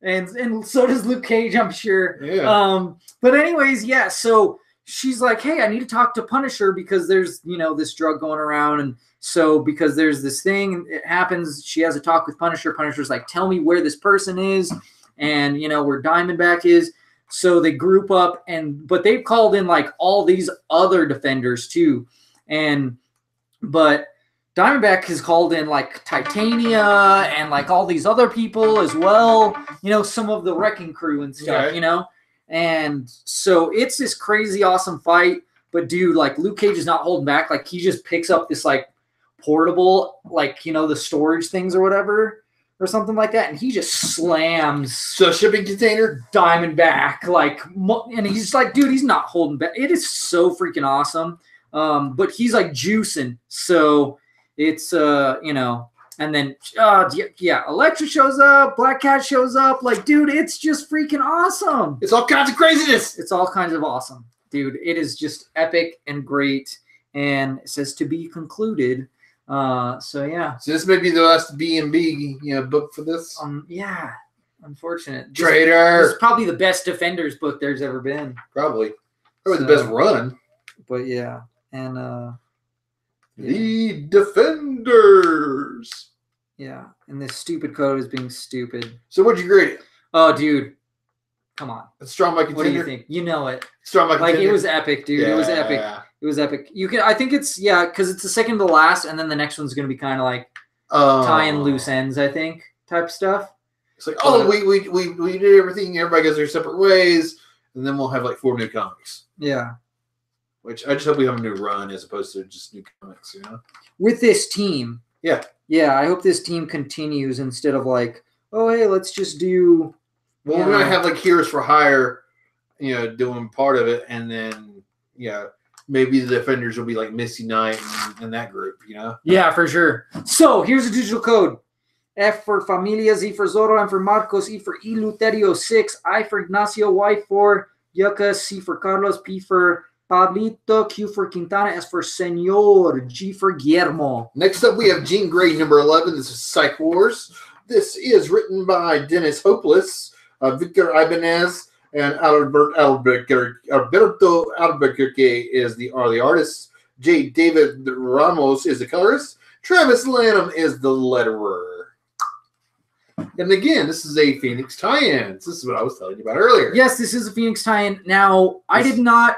And so does Luke Cage, I'm sure. Yeah. But anyways, yeah, so she's like, hey, I need to talk to Punisher because there's, this drug going around. And so because there's this thing, it happens, she has a talk with Punisher. Punisher's like, tell me where this person is and, where Diamondback is. So they group up, but they've called in like all these other defenders too. But Diamondback has called in like Titania and like all these other people as well, some of the Wrecking Crew and stuff, and so it's this crazy awesome fight. But dude, like Luke Cage is not holding back. Like he just picks up this like portable, like, the storage things or whatever or something like that. And he just slams so shipping container Diamondback, like, and he's like, dude, he's not holding back. It is so freaking awesome. But he's like juicing, so it's and then Elektra shows up, Black Cat shows up, like, dude, it's just freaking awesome. It's all kinds of craziness. It's all kinds of awesome, dude. It is just epic and great, and it says to be concluded. So yeah. So this may be the last B&B book for this. Yeah, unfortunate. Traitor. This is probably the best Defenders book there's ever been. Probably the best run. But yeah. And the Defenders. Yeah, and this stupid code is being stupid. So what'd you grade it? Oh, dude, come on. It's strong by contender. What do you think? You know it. Strong by contender. Like it was epic, dude. Yeah. It was epic. It was epic. I think it's because it's the second to last, and then the next one's gonna be kind of like tying loose ends, I think, type stuff. It's like, we did everything. Everybody goes their separate ways, and then we'll have like 4 new comics. Yeah. Which I just hope we have a new run as opposed to just new comics, With this team. Yeah. Yeah, I hope this team continues instead of like, oh, hey, let's just do. Well, we're going to have like Heroes for Hire, doing part of it. And then, maybe the Defenders will be like Misty Knight and that group, Yeah, for sure. So here's a digital code. F for Familia, Z for Zorro, M for Marcos, E for Eleuterio, 6, I for Ignacio, Y for Yucca, C for Carlos, P for Pablito, Q for Quintana, S for Senor, G for Guillermo. Next up, we have Jean Grey, number 11. This is Psych Wars. This is written by Dennis Hopeless, Victor Ibanez, and Alberto Albuquerque are the artists. J. David Ramos is the colorist. Travis Lanham is the letterer. And again, this is a Phoenix tie-in. This is what I was telling you about earlier. Yes, this is a Phoenix tie-in. Now, I did not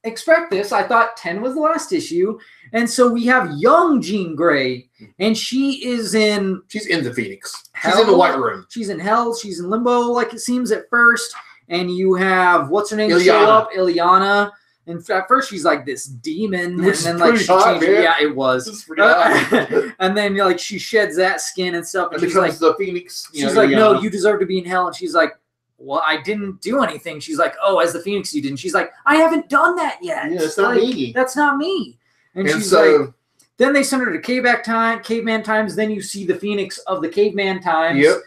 expect this. I thought 10 was the last issue. And so we have young Jean Grey, and she's in the Phoenix. Hell. She's in the White Room. She's in Hell. She's in Limbo, like it seems at first. And you have, what's her name? Ileana. Show up, Ileana. And at first she's like this demon. Which and then like she hot, changed. Yeah, it was. Pretty and then like she sheds that skin and stuff. And she's like, the Phoenix. She's like, no, you deserve to be in Hell. And she's like, well, I didn't do anything. She's like, oh, as the Phoenix you did. And she's like, I haven't done that yet. Yeah, it's not me. That's not me. And she's like, then they send her to caveman times. Then you see the Phoenix of the caveman times. Yep.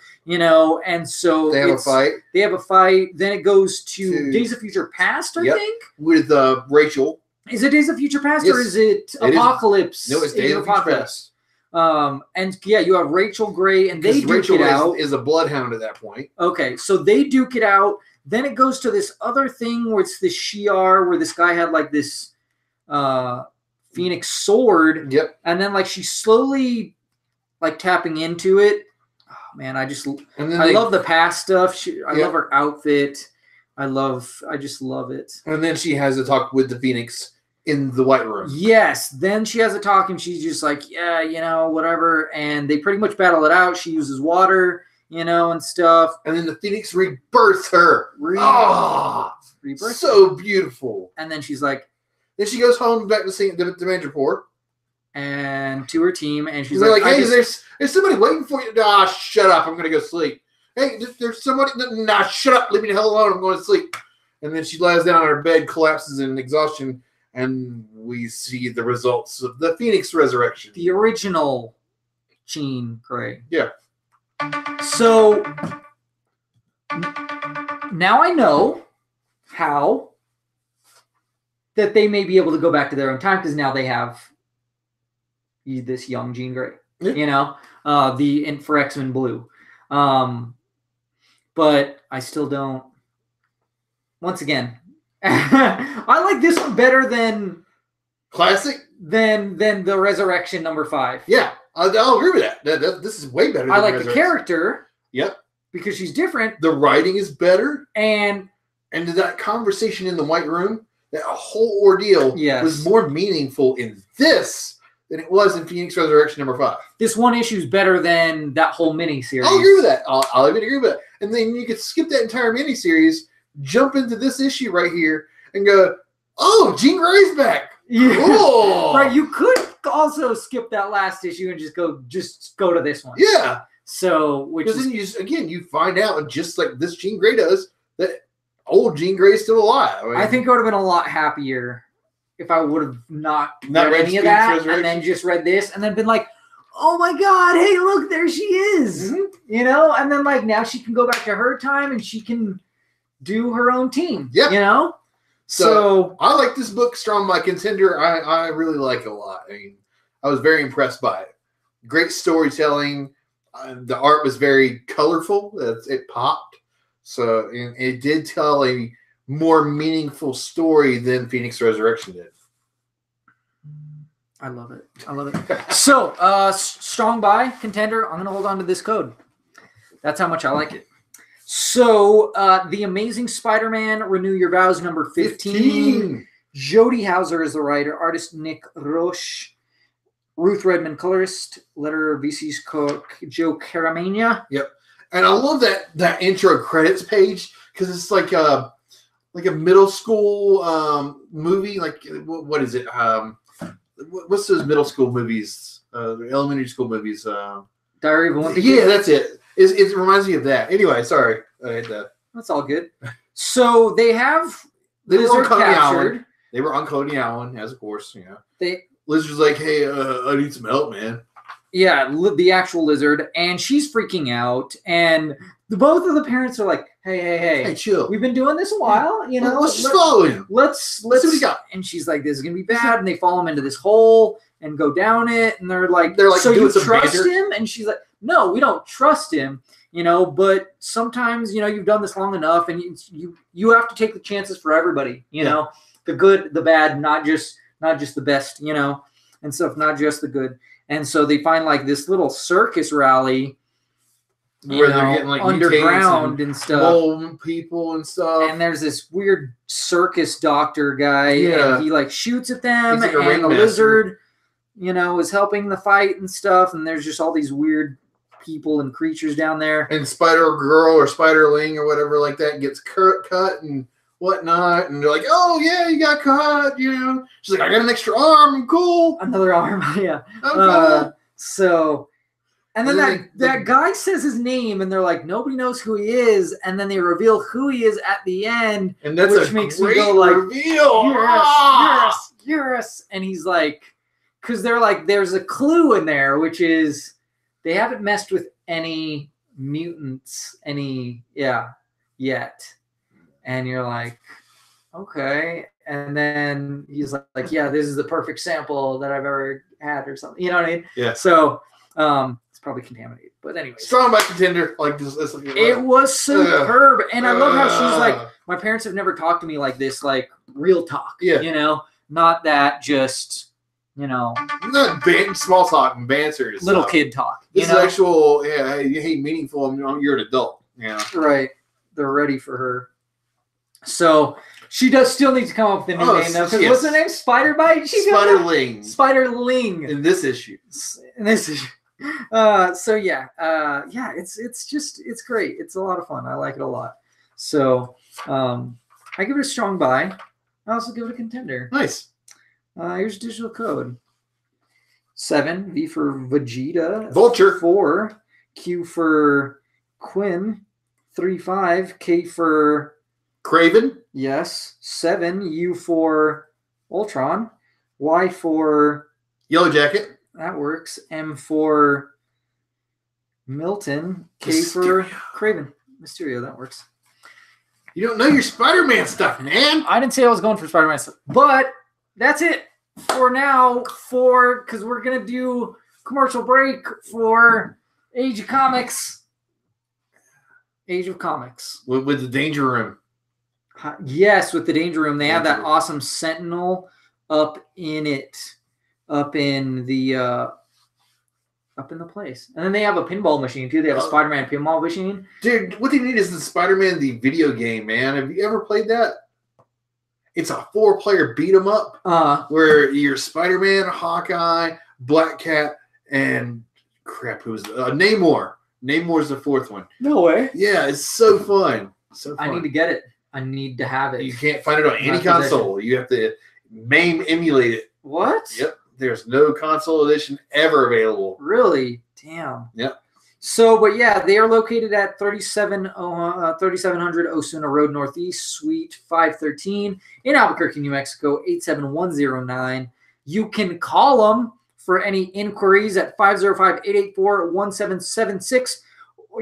And so they have a fight. They have a fight. Then it goes to Days of Future Past, I think. With Rachel. Is it Days of Future Past or is it Apocalypse? No, it's Days of Future Past. And yeah, you have Rachel Grey, and they duke it out. Is a bloodhound at that point. Okay, so they duke it out. Then it goes to this other thing where it's this Shi'ar, where this guy had like this Phoenix sword. Yep. And then like she's slowly like tapping into it. Oh man, I love the past stuff. I love her outfit. I just love it. And then she has a talk with the Phoenix in the White Room. Yes. Then she has a talk and she's just like, yeah, whatever. And they pretty much battle it out. She uses water, and stuff. And then the Phoenix rebirths her. Rebirth. So beautiful. And then she's like, then she goes home back to Mandrapore. And to her team, and she's like, hey, there's somebody waiting for you. Nah, shut up. I'm going to go sleep. Hey, there's somebody. Nah, shut up. Leave me the hell alone. I'm going to sleep. And then she lies down on her bed, collapses in exhaustion, and we see the results of the Phoenix resurrection. The original Jean Grey. Yeah. So now I know how that they may be able to go back to their own time because now they have this young Jean Grey, for X-Men Blue. But I still don't. Once again, I like this one better than classic than the Resurrection #5. Yeah, I'll agree with that. This is way better. I like the character. Yep, because she's different. The writing is better, and that conversation in the White Room, that whole ordeal was more meaningful in this than it was in Phoenix Resurrection #5. This one issue is better than that whole miniseries. I'll agree with that. I'll even agree with that. And then you could skip that entire miniseries, jump into this issue right here, and go, "Oh, Jean Grey's back! Yeah. Cool!" Right? You could also skip that last issue and just go to this one. Yeah. So, then you find out, just like this Jean Grey does, that old Jean Grey is still alive. I think I would have been a lot happier if I would have not read any of that and then just read this and then been like, oh my God, hey, look, there she is. Mm-hmm. And then like now she can go back to her time and she can do her own team. Yeah. So I like this book, Strong by Contender. I really like it a lot. I mean, I was very impressed by it. Great storytelling. The art was very colorful. It popped. So it did tell a more meaningful story than Phoenix Resurrection did. I love it. So, Strong by Contender. I'm going to hold on to this code. That's how much I like it. So, The Amazing Spider-Man, Renew Your Vows, #15. Jody Hauser is the writer. Artist Nick Roche. Ruth Redmond, colorist. Letter VC's cook, Joe Caramagna. Yep. And I love that intro credits page because it's like a middle school movie. Like, what is it? What's those middle school movies? Elementary school movies. Diary of a Wimpy Kid? Yeah, that's it. It reminds me of that. Anyway, sorry. I had that. That's all good. So they have they were on Coney captured. Island. They were on Coney Island, as of course, Lizard's like, hey, I need some help, man. Yeah, the actual lizard, and she's freaking out, and both of the parents are like, hey, chill. We've been doing this a while, Let's just follow him. Let's see what he got. And she's like, this is gonna be bad, and they follow him into this hole and go down it, and they're like, so you trust him? And she's like, no, we don't trust him, but sometimes, you've done this long enough, and you have to take the chances for everybody, the good, the bad, not just the best, and stuff, not just the good. And so they find like this little circus rally where they're getting like underground and stuff, mole people and stuff. And there's this weird circus doctor guy, and he like shoots at them, like and the lizard, is helping the fight and stuff. And there's just all these weird people and creatures down there. And Spider Girl or Spiderling or whatever like that gets cut and whatnot, and they're like, oh yeah, you got cut, She's like, I got an extra arm, I'm cool. Another arm, yeah. Cool. So, and then that guy says his name, and they're like, nobody knows who he is, and then they reveal who he is at the end, and that's which makes me go like, reveal. Yes. And he's like, because they're like, there's a clue in there, which is they haven't messed with any mutants, yet. And you're like, okay. And then he's like, yeah, this is the perfect sample that I've ever had or something. You know what I mean? Yeah. So it's probably contaminated. But anyway. Strong by Contender. Like this. It was superb. And I love how she's like, my parents have never talked to me like this, like real talk. Yeah. Not that just, not small talk and banter. Little kid talk. This is actual, hey, meaningful. You're an adult. Right. They're ready for her. So she does still need to come up with a new name though. Because what's her name? Spider-Bite? Spiderling. Spiderling. In this issue. So yeah, it's great. It's a lot of fun. I like it a lot. So I give it a strong buy. I also give it a contender. Nice. Here's digital code. 7, V for Vegeta. Vulture. 4, Q for Quinn. 3, 5, K for Craven. Yes. 7, U for Ultron. Y for Yellow Jacket. That works. M for Milton. K Mysterio. for Craven. Mysterio. That works. You don't know your Spider-Man stuff, man. I didn't say I was going for Spider-Man stuff, but that's it for now. Because we're gonna do commercial break for Age of Comics. Age of Comics with the Danger Room. Yes, with the Danger Room, they have that awesome Sentinel up in it, up in the place, and then they have a pinball machine too. They have a Spider-Man pinball machine. Dude, what they need is the Spider-Man the video game, man. Have you ever played that? It's a 4-player beat 'em up where you're Spider-Man, Hawkeye, Black Cat, and who's Namor. Namor's the 4th one. No way. Yeah, it's so fun. So fun. I need to get it. I need to have it. You can't find it on any console. You have to emulate it. What? Yep. There's no console edition ever available. Really? Damn. Yep. So, but yeah, they are located at 3700 Osuna Road Northeast, Suite 513 in Albuquerque, New Mexico, 87109. You can call them for any inquiries at 505-884-1776.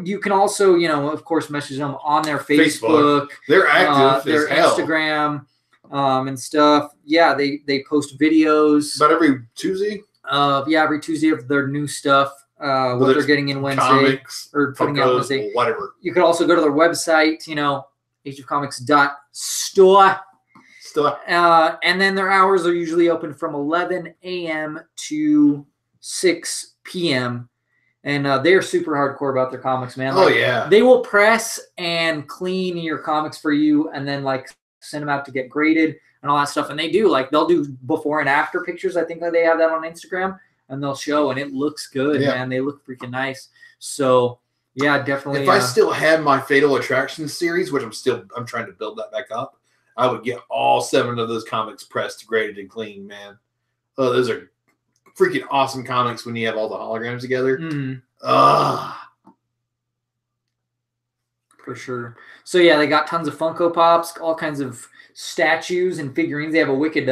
You can also, of course, message them on their Facebook. They're active. Their Instagram and stuff. Yeah, they post videos. About every Tuesday? Every Tuesday of their new stuff. What they're getting in Wednesday. Comics, or putting out Wednesday. Whatever. You could also go to their website, ageofcomics.store. And then their hours are usually open from 11 a.m. to 6 p.m. And they're super hardcore about their comics, man. Yeah. They will press and clean your comics for you and then send them out to get graded and all that stuff. And they do, they'll do before and after pictures. I think they have that on Instagram. And they'll show, and it looks good, man. They look freaking nice. So, yeah, definitely. If I still had my Fatal Attraction series, which I'm trying to build that back up, I would get all 7 of those comics pressed, graded, and clean, man. Oh, those are freaking awesome comics when you have all the holograms together. For sure. So, yeah, they got tons of Funko Pops, all kinds of statues and figurines. They have a wicked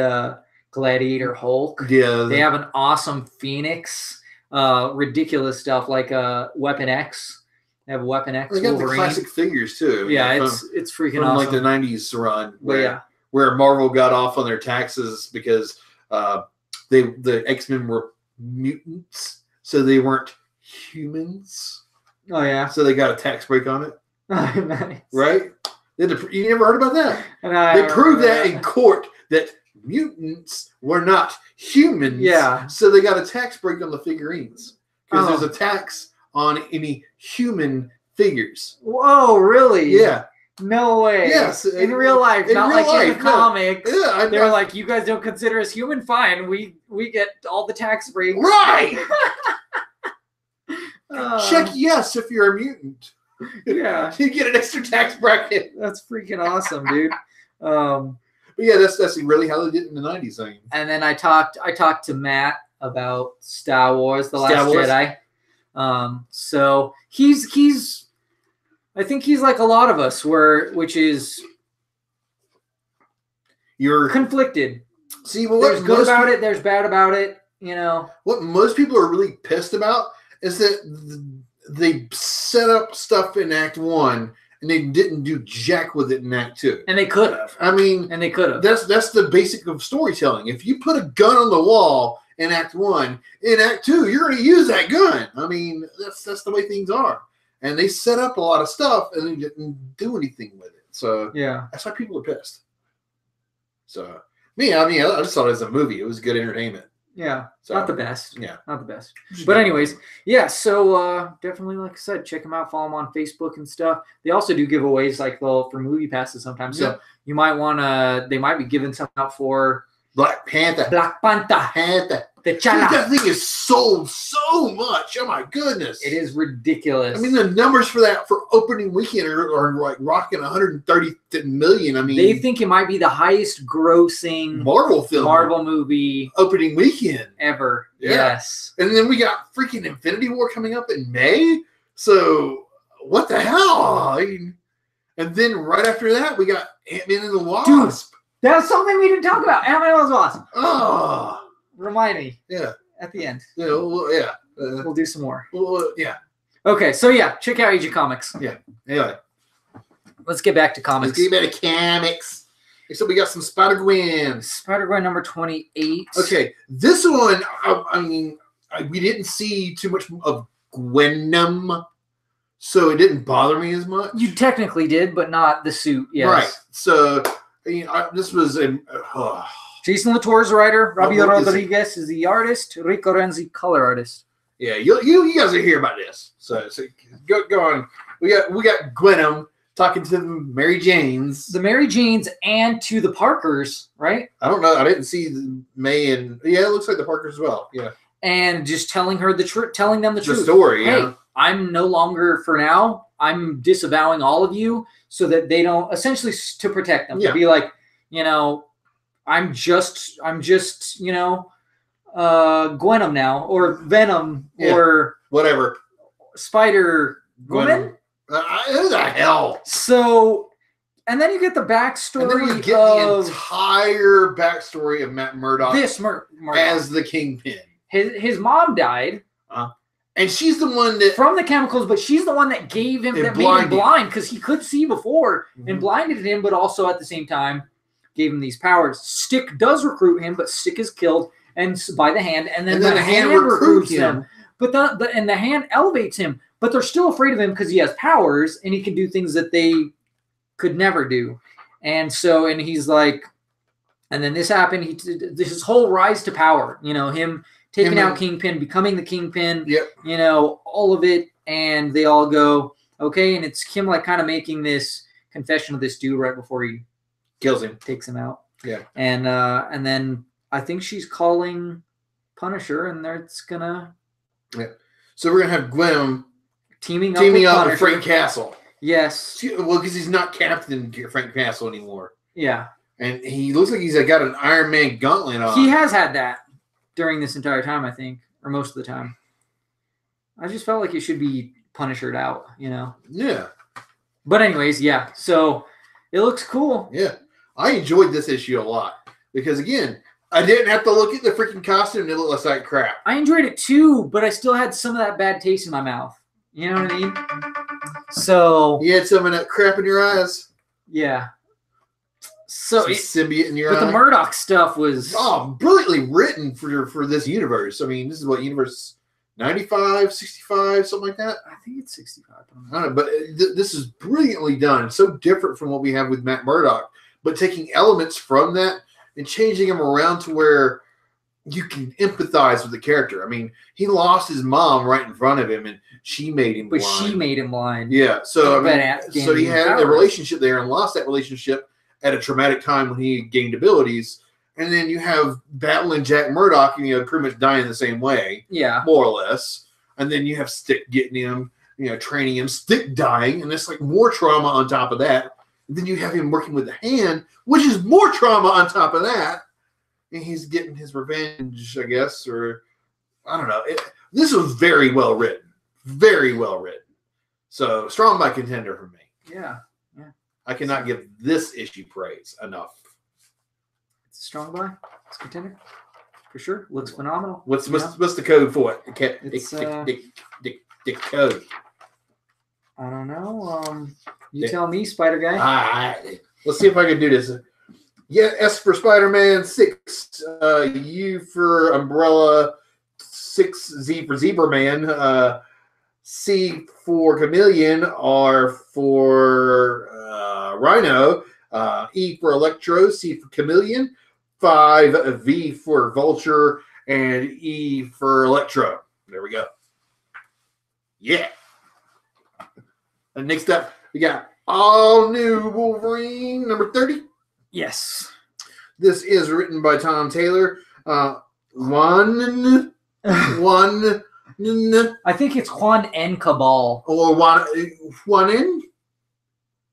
Gladiator Hulk. Yeah. They have an awesome Phoenix. Ridiculous stuff like Weapon X. They have Weapon X. They got Wolverine. the classic figures too. Yeah, it's freaking awesome. Like the 90s run where Marvel got off on their taxes because the X-Men were mutants, so they weren't humans. Oh yeah. So they got a tax break on it. Nice. Right? You never heard about that? They proved that in court that mutants were not humans. Yeah. So they got a tax break on the figurines because there's a tax on any human figures. Whoa, really? Yeah. No way. Yes. In real life, in not real like in life, the comics. Yeah, they're like, you guys don't consider us human? Fine. We get all the tax breaks. Right. Check yes if you're a mutant. Yeah. You get an extra tax bracket. That's freaking awesome, dude. But yeah, that's really how they did it in the 90s. And then I talked to Matt about Star Wars: The Last Jedi. So he's I think he's like a lot of us, which is you're conflicted. See, well, there's good about it, there's bad about it. What most people are really pissed about is that they set up stuff in Act 1. And they didn't do jack with it in Act 2. And they could have. And they could have. That's the basic of storytelling. If you put a gun on the wall in Act 1, in Act 2, you're going to use that gun. That's the way things are. And they set up a lot of stuff and they didn't do anything with it. So yeah, that's why people are pissed. So I just thought it was a movie. It was good entertainment. Yeah, So, not the best. Yeah, not the best. But anyways, yeah. So definitely, like I said, check them out. Follow them on Facebook and stuff. They also do giveaways like for movie passes sometimes. So you might want to. They might be giving something out for Black Panther. T'Challa. That thing is sold so much. Oh my goodness. It is ridiculous. I mean, the numbers for that for opening weekend are like rocking 130 million. I mean, they think it might be the highest grossing Marvel movie opening weekend ever. Yeah. Yes. And then we got freaking Infinity War coming up in May. So what the hell? I mean, and then right after that, we got Ant-Man and the Wasp. Dude, that's something we didn't talk about. Ant-Man and the Wasp. Oh. Remind me. Yeah. At the end. Yeah. Well, yeah. We'll do some more. Yeah. Okay, so yeah, check out Age of Comics. Yeah. Anyway. Let's get back to comics. Let's get back to comics. So we got some Spider-Gwen. Spider-Gwen number 28. Okay. This one, I mean, we didn't see too much of Gwenom, so it didn't bother me as much. You technically did, but not the suit. Yes. Right. So, I mean, this was a... Jason Latour's the writer. Robbie Rodriguez is the artist. Rico Renzi, color artist. Yeah, you guys are here about this. So go on. We got Gwenom talking to the Mary Janes. The Mary Janes and to the Parkers, right? I don't know. I didn't see May and it looks like the Parkers as well. Yeah. And just telling her the truth, telling them the truth. The story. Hey, yeah. I'm no longer for now. I'm disavowing all of you so that they don't essentially to protect them. Yeah. To be like, I'm just, Gwenom now, or Venom, or whatever. Spider-Woman? Who the hell? So, and then you get the backstory and then we get the entire backstory of Matt Murdock. Murdock as the Kingpin. His mom died. And she's the one that... From the chemicals, but she's the one that gave him, that made him blind, because he could see before and blinded him, but also at the same time gave him these powers. Stick does recruit him, but Stick is killed and by the Hand, and then the hand recruits him. But the Hand elevates him, but they're still afraid of him because he has powers and he can do things that they could never do. And so, and he's like, and then this happened. His whole rise to power, him taking out Kingpin, becoming the Kingpin, all of it, and they all go, okay, and it's him like kind of making this confession of this dude right before he kills him, takes him out. Yeah. And then I think she's calling Punisher, and it's gonna. Yeah. So we're gonna have Gwen teaming up with Frank Castle. Yes. Because he's not Captain Frank Castle anymore. Yeah. And he looks like he's got an Iron Man gauntlet on. He has had that during this entire time, I think, or most of the time. I just felt like it should be Punishered out, Yeah. But anyways, yeah. So it looks cool. Yeah. I enjoyed this issue a lot because, again, I didn't have to look at the freaking costume and it looked like crap. I enjoyed it too, but I still had some of that bad taste in my mouth. You know what I mean? So you had some of that crap in your eyes. Yeah. So symbiote in your eye. But the Murdoch stuff was brilliantly written for this universe. I mean, this is what universe 95, 65, something like that. I think it's 65. I don't know, but this is brilliantly done. So different from what we have with Matt Murdock, but taking elements from that and changing them around to where you can empathize with the character. I mean, he lost his mom right in front of him, and she made him blind. But she made him blind. Yeah. So so he had a relationship there and lost that relationship at a traumatic time when he gained abilities. And then you have battling Jack Murdock, pretty much dying the same way. Yeah. More or less. And then you have Stick getting him, training him, Stick dying, and it's like more trauma on top of that. And then you have him working with the Hand, which is more trauma on top of that. And he's getting his revenge, I guess, or I don't know. This was very well written. Very well written. So strong by contender for me. Yeah. Yeah. I cannot give this issue praise enough. It's a strong buy. It's a contender. For sure. Looks phenomenal. What's the code for it? The code. I don't know. You tell me, Spider Guy. Let's see if I can do this. Yeah, S for Spider-Man, 6. U for Umbrella, 6. Z for Zebra Man. C for Chameleon. R for Rhino. E for Electro. C for Chameleon. 5 V for Vulture. and E for Electro. There we go. Yeah. And next up, we got all new Wolverine number 30. Yes. This is written by Tom Taylor. One. I think it's Juan N. Cabal. Or one in?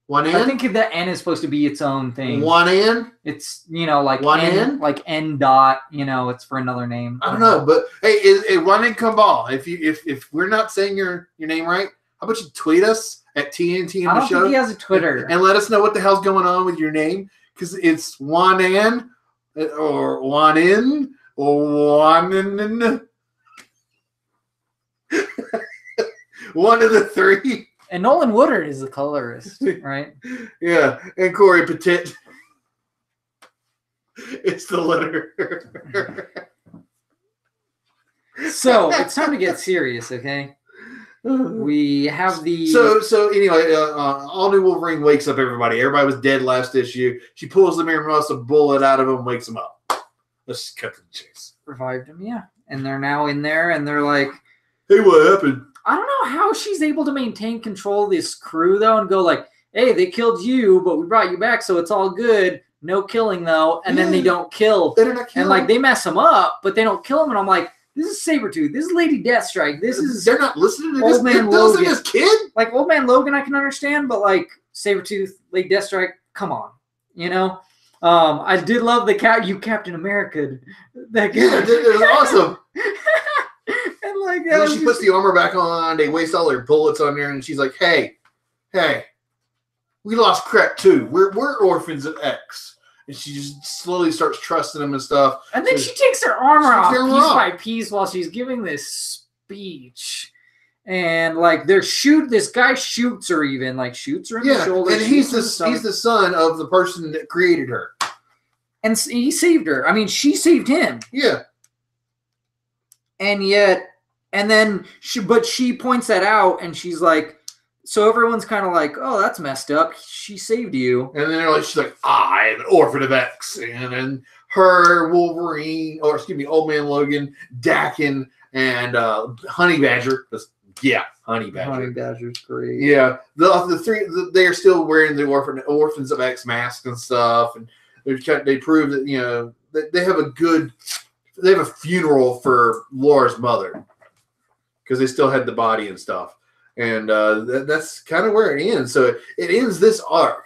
One in? I think the N is supposed to be its own thing. One in? It's, like one N, in? like N dot, it's for another name. I don't know, but hey, is one in Cabal. If we're not saying your name right, how about you tweet us at TNTMTheShow? I don't think he has a Twitter. And let us know what the hell's going on with your name. Because it's one in, or one in, or one in. One of the three. And Nolan Woodard is the colorist, right? Yeah, and Corey Petit. It's the letter. So it's time to get serious, okay? We have the so anyway, all new Wolverine wakes up everybody. Everybody was dead last issue. She pulls the mirror muscle bullet out of him, wakes him up. Let's cut to the chase. Revived him, yeah. And they're now in there, and they're like, "Hey, what happened?" I don't know how she's able to maintain control of this crew, though, and go like, hey, they killed you, but we brought you back, so it's all good. No killing, though. And then they don't kill. They're not killing. And, like, they mess him up, but they don't kill him. And I'm like, this is Sabretooth. This is Lady Deathstrike. This is... They're not listening to Old Man Logan. This kid? Like, Old Man Logan I can understand, but, like, Sabretooth, Lady Deathstrike, come on. I did love the Captain America. That guy. Yeah, it was awesome. And like, and then she puts the armor back on. They waste all their bullets on there, and she's like, "Hey, we lost Crack too. We're orphans of X." And she just slowly starts trusting them and stuff. And then she takes her armor off piece by piece while she's giving this speech. And like, this guy shoots her even, like shoots her in the shoulder. And he's the son of the person that created her. And he saved her. I mean, she saved him. Yeah. And then she points that out, and she's like, so everyone's kind of like, oh, that's messed up. She saved you. And then she's like, I am an orphan of X. And then her, Wolverine, Old Man Logan, Dakin, and Honey Badger. Honey Badger. Honey Badger's great. Yeah. The three, they are still wearing the Orphans of X mask and stuff. And they prove that, they have a funeral for Laura's mother because they still had the body and stuff. And that's kind of where it ends. So it ends this arc.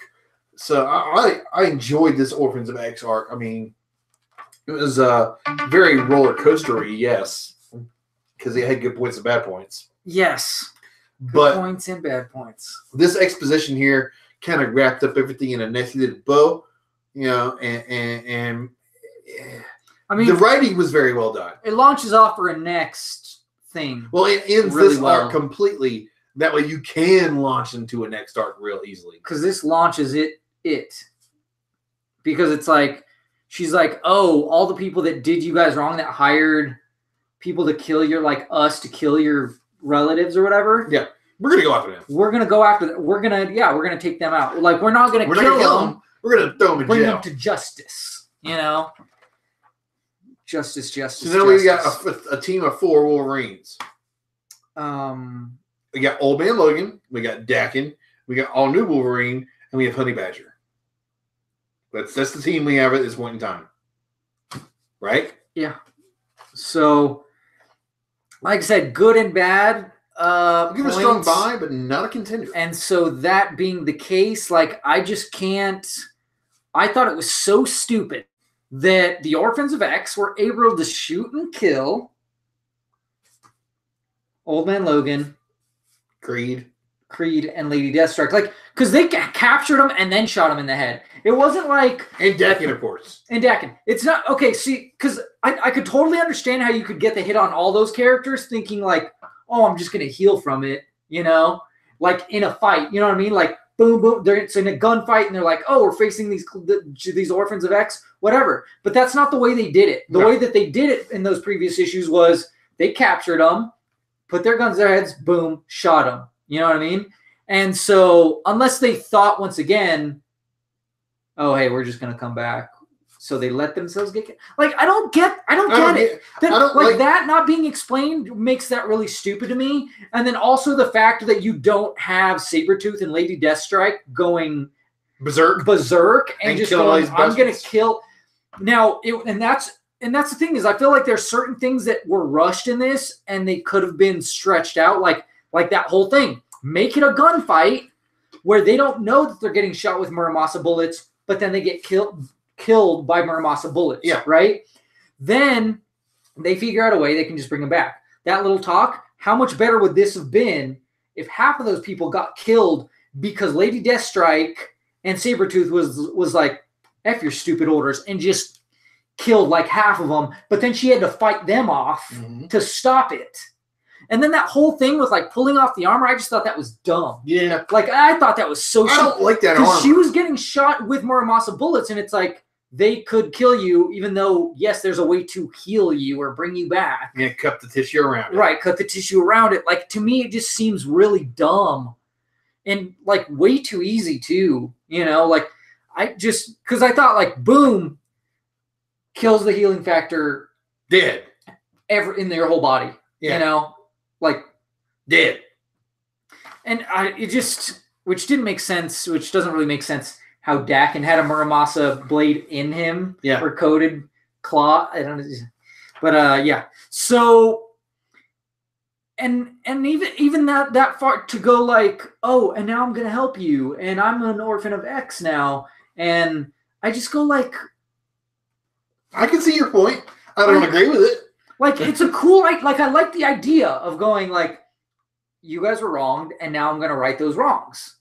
So I enjoyed this Orphans of X arc. I mean, it was very roller coastery, yes, because it had good points and bad points. Yes, good points and bad points. This exposition here kind of wrapped up everything in a nice little bow, and I mean, the writing was very well done. It launches off for a next thing. Well, it ends really this arc completely. That way you can launch into a next arc real easily. Because this launches it. Because it's like, she's like, oh, all the people that did you guys wrong, that hired people to kill us to kill your relatives or whatever. Yeah. We're going to go after them. We're going to go after them. We're going to take them out. Like, we're not going to kill them. We're going to throw them in jail. Bring them to justice. Justice. So then we got a team of 4 Wolverines. We got Old Man Logan, we got Dakin, we got all new Wolverine, and we have Honey Badger. That's the team we have at this point in time. Right? Yeah. So, like I said, good and bad. Give a strong buy, but not a contender. And so that being the case, like, I just can't. I thought it was so stupid that the Orphans of X were able to shoot and kill Old Man Logan, Creed, and Lady Deathstrike. Like, because they captured him and then shot him in the head. It wasn't like... And Dakin, of course. And Dakin. It's not... Okay, see, because I could totally understand how you could get the hit on all those characters thinking like, oh, I'm just going to heal from it, Like, in a fight, you know what I mean? Like, boom, boom. It's in a gunfight, and they're like, oh, we're facing these Orphans of X, whatever. But that's not the way they did it. The way that they did it in those previous issues was they captured them, put their guns to their heads, boom, shot them. You know what I mean? And so, unless they thought once again, oh, hey, we're just going to come back So they let themselves get like I don't get it. That not being explained makes that really stupid to me. And then also the fact that you don't have Sabretooth and Lady Deathstrike going berserk and just going, I'm gonna kill now. And that's the thing is I feel like there's certain things that were rushed in this and they could have been stretched out, like that whole thing. Make it a gunfight where they don't know that they're getting shot with Muramasa bullets, but then they get killed by Muramasa bullets. Yeah. Right? Then they figure out a way they can just bring them back. That little talk, how much better would this have been if half of those people got killed because Lady Deathstrike and Sabretooth was like, F your stupid orders, and just killed like half of them, but then she had to fight them off to stop it. And then that whole thing with like pulling off the armor, I just thought that was dumb. Yeah. Like I thought that was so I don't like that armor. She was getting shot with Muramasa bullets, and it's like they could kill you, even though, yes, there's a way to heal you or bring you back. Yeah, cut the tissue around it. Right, cut the tissue around it. Like, to me, it just seems really dumb. And, like, way too easy, too. You know, like, because I thought, like, boom, kills the healing factor. Dead. In their whole body. Yeah. You know? Like, dead. And which didn't make sense, which doesn't really make sense, how Dakin had a Muramasa blade in him. Yeah. Or coated claw. I don't know. But, yeah. So, and even that far to go like, oh, and now I'm going to help you, and I'm an orphan of X now, and I just go like... I can see your point. I don't agree with it. Like, it's a cool... I like the idea of going like, you guys were wronged, and now I'm going to right those wrongs.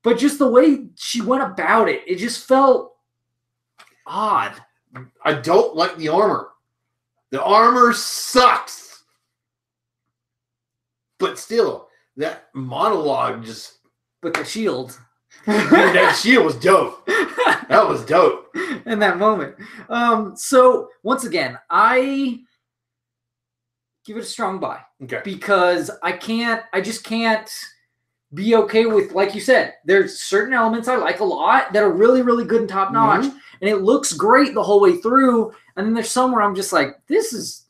But just the way she went about it, it just felt odd. I don't like the armor. The armor sucks. But still, that monologue just... But the shield. That shield was dope. That was dope. In that moment. So, once again, I give it a strong buy. Okay. Because I just can't be okay with, like you said, there's certain elements I like a lot that are really, really good and top notch, and it looks great the whole way through. And then there's some where I'm just like, this is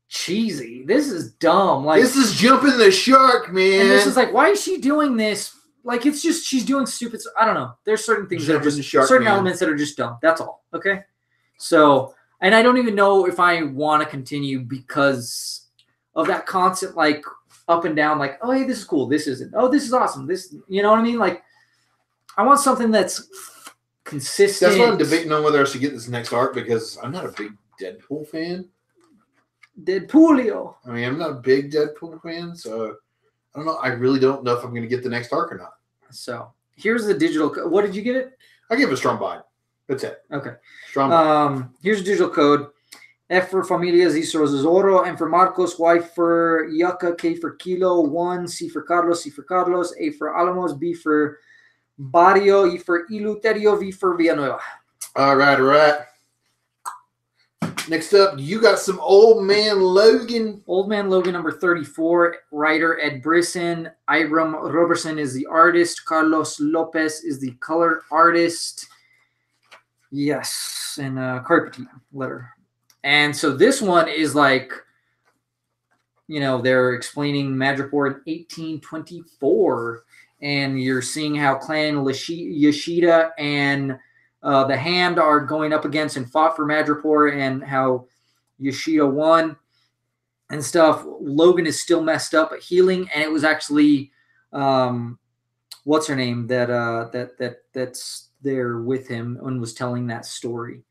cheesy. This is dumb. Like, this is jumping the shark, man. And this is like, why is she doing this? Like, it's just she's doing stupid. I don't know. There's certain things that are just certain elements that are just dumb. That's all. Okay. So, and I don't even know if I want to continue because of that constant like up and down. Like, oh hey, this is cool. This isn't. Oh, this is awesome. This, you know what I mean? Like, I want something that's consistent. That's why I'm debating on whether I should get this next arc because I'm not a big Deadpool fan. Deadpoolio. I mean, I'm not a big Deadpool fan, so I don't know. I really don't know if I'm going to get the next arc or not. So here's the digital. What did you get it? I give it a strong buy. That's it. Okay. Strong buy. Here's the digital code. F for Familia, Z for Zorro, M for Marcos, Y for Yucca, K for Kilo, 1, C for Carlos, C for Carlos, A for Alamos, B for Barrio, E for Iluterio, V for Villanueva. All right. Next up, you got some Old Man Logan. Old Man Logan number 34. Writer Ed Brisson. Iram Robertson is the artist. Carlos Lopez is the color artist. Yes, and Carpeti letter. And so this one is like, you know, they're explaining Madripoor in 1824. And you're seeing how Clan Yoshida and the Hand are going up against and fought for Madripoor, and how Yoshida won and stuff. Logan is still messed up at healing, and it was actually what's her name that's there with him and was telling that story.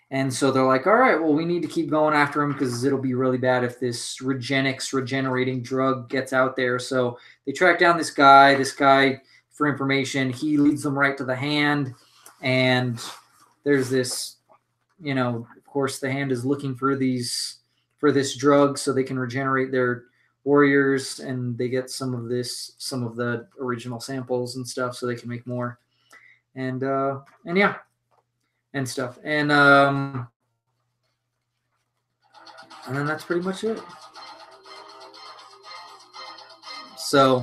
And so they're like, all right, well, we need to keep going after him because it'll be really bad if this regenerating drug gets out there. So they track down this guy for information. He leads them right to the Hand. And there's this, you know, of course, the Hand is looking for this drug so they can regenerate their warriors, and they get some of the original samples and stuff so they can make more. And yeah. And stuff. And then that's pretty much it. So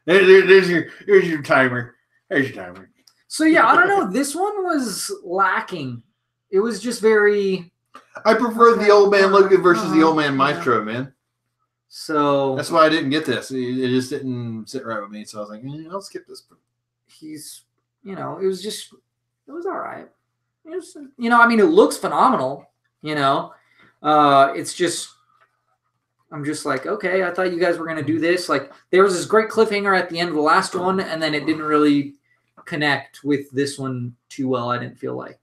There's your timer. There's your timer. So yeah, I don't know. This one was lacking. It was just very. I prefer the old man Logan versus the old man Maestro, man. So that's why I didn't get this. It just didn't sit right with me. So I was like, I'll skip this. He's, it was all right. It was, I mean, it looks phenomenal. It's just, I'm just like, okay, I thought you guys were gonna do this. Like, there was this great cliffhanger at the end of the last one, and then it didn't really connect with this one too well. I didn't feel like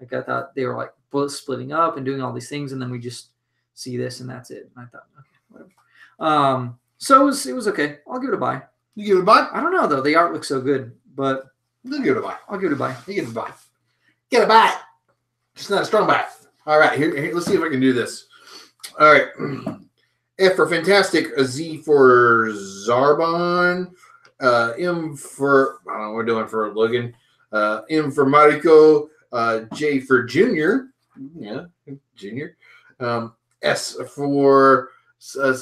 I thought they were like both splitting up and doing all these things, and then we just see this and that's it. And I thought, okay, whatever. So it was okay. I'll give it a buy. You give it a buy? I don't know though. The art looks so good, but you give it a buy. I'll give it a buy. You give it a buy. Get a buy. Just not a strong buy. All right, here. Let's see if I can do this. All right. F for Fantastic, a Z for Zarbon, M for, I don't know what we're doing for Logan, M for Mariko, J for Junior, yeah, Junior, S for, I'm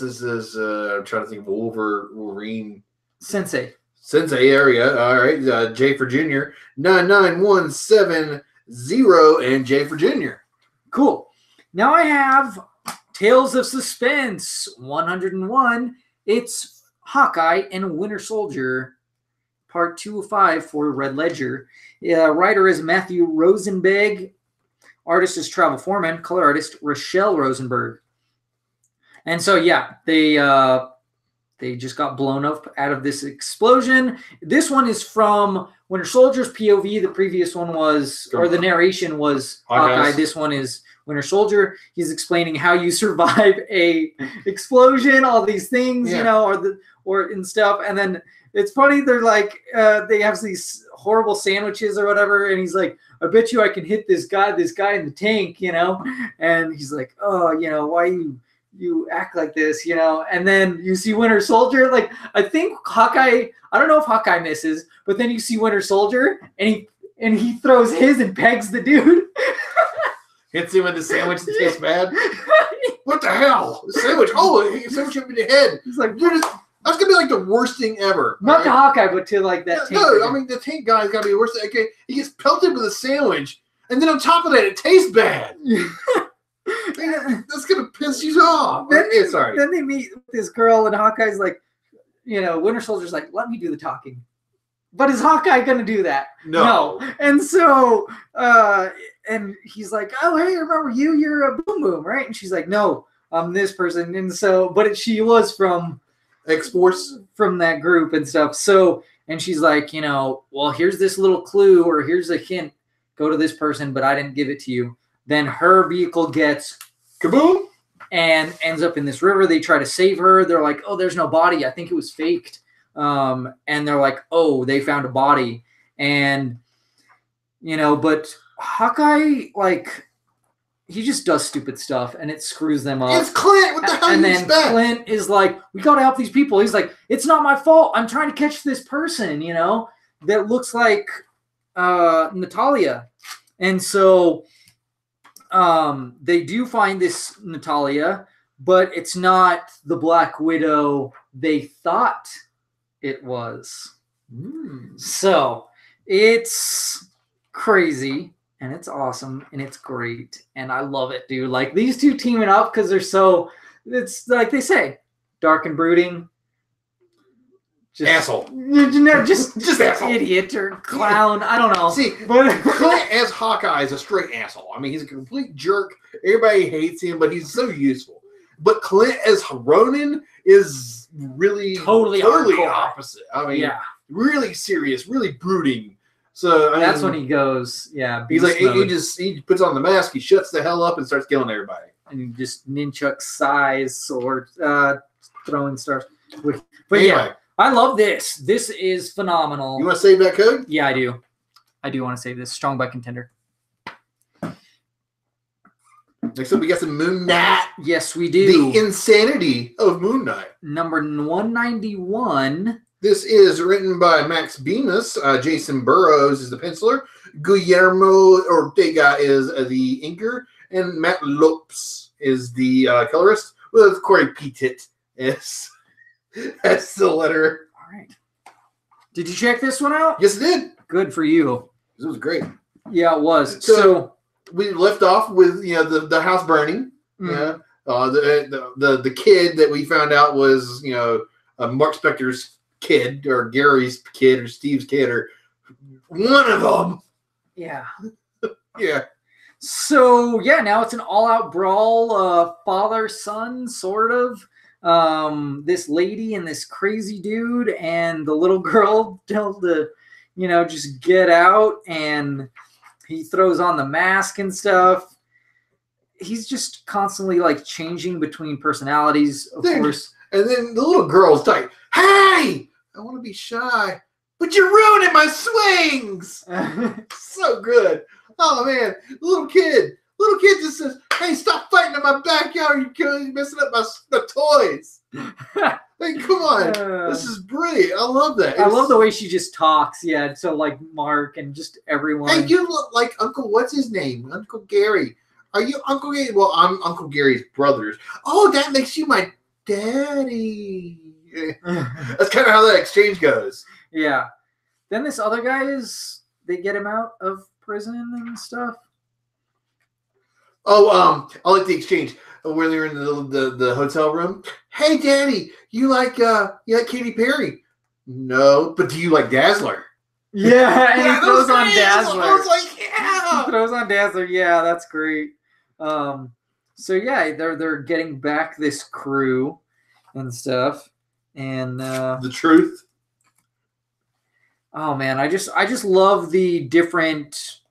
trying to think of Wolverine. Sensei area, all right, J for Junior, 99170, and J for Junior. Cool. Now I have Tales of Suspense 101. It's Hawkeye and Winter Soldier, part 205 for Red Ledger. Writer is Matthew Rosenberg. Artist is Travel Foreman. Color artist Rochelle Rosenberg. And so, yeah, they just got blown up out of this explosion. This one is from Winter Soldier's POV. The previous one was, or the narration was Hawkeye. This one is Winter Soldier. He's explaining how you survive a explosion, all these things, or and stuff. And then it's funny. They're like, they have these horrible sandwiches or whatever. And he's like, I bet you I can hit this guy in the tank, And he's like, oh, why you act like this, And then you see Winter Soldier. Like, I think Hawkeye, I don't know if Hawkeye misses, but then you see Winter Soldier and he throws his and pegs the dude. Hits him with the sandwich that tastes bad. What the hell? The sandwich. Oh, he sandwich him in the head. He's like, that's going to be like the worst thing ever. Not to Hawkeye, but to like that tank. No, I mean, the tank guy's got to be the worst thing. Okay, he gets pelted with a sandwich, and then on top of that, it tastes bad. That's going to piss you off. Then they meet this girl, and Hawkeye's like, Winter Soldier's like, let me do the talking. But is Hawkeye going to do that? No. And so, and he's like, oh, hey, remember you? You're a Boom Boom, right? And she's like, no, I'm this person. And so, but she was from X-Force, from that group and stuff. So, and she's like, well, here's this little clue, or here's a hint. Go to this person, but I didn't give it to you. Then her vehicle gets kaboom and ends up in this river. They try to save her. They're like, oh, there's no body. I think it was faked. And they're like, oh, they found a body. And, but Hawkeye, like, he just does stupid stuff and it screws them up. It's Clint. What the hell and you then expect? Clint is like, we got to help these people. He's like, it's not my fault. I'm trying to catch this person, that looks like Natalia. And so they do find this Natalia, but it's not the Black Widow they thought it was. So it's crazy and it's awesome and it's great and I love it, dude. Like, these two teaming up because it's like they say, dark and brooding. Just asshole. Just asshole. Idiot or clown. I don't know. See, but Clint as Hawkeye is a straight asshole. I mean, he's a complete jerk. Everybody hates him, but he's so useful. But Clint as Ronin is really totally opposite. I mean, really serious, really brooding. So that's when he goes, he's like, he puts on the mask, he shuts the hell up and starts killing everybody. And he just nunchuck size or throwing stars. But anyway, I love this. This is phenomenal. You want to save that code? Yeah, I do. I do want to save this. Strong by Contender. Next up, we got some Moon Knight. Yes, we do. The insanity of Moon Knight. Number 191. This is written by Max Bemis. Jason Burrows is the penciler. Guillermo Ortega is the inker. And Matt Lopes is the colorist. With Corey Petit as the letter right. Did you check this one out? Yes, it did. Good for you. It was great. Yeah, it was. So we left off with the house burning. Yeah, the kid that we found out was Mark Spector's kid or Gary's kid or Steve's kid or one of them. Yeah. Yeah. So now it's an all-out brawl, father-son sort of. This lady and this crazy dude, and the little girl tells the, just get out, and he throws on the mask and stuff. He's just constantly like changing between personalities, of course. And then the little girl's like, "Hey, I want to be shy, but you're ruining my swings." So good. Oh man, little kid just says, "Hey, stop fighting in my backyard! You're messing up my toys." Hey, come on, this is brilliant. I love that. I love the way she just talks. Yeah, so like Mark and just everyone. Hey, you look like Uncle. What's his name? Uncle Gary. Are you Uncle Gary? Well, I'm Uncle Gary's brother. Oh, that makes you my daddy. That's kind of how that exchange goes. Yeah. Then this other guy they get him out of prison and stuff. Oh, I like the exchange where they're in the hotel room. Hey, Daddy, you like Katy Perry? No, but do you like Dazzler? Yeah, and he throws on Dazzler. I was like, yeah. He throws on Dazzler. Yeah, that's great. So yeah, they're getting back this crew and stuff, and the truth. Oh man, I just love the different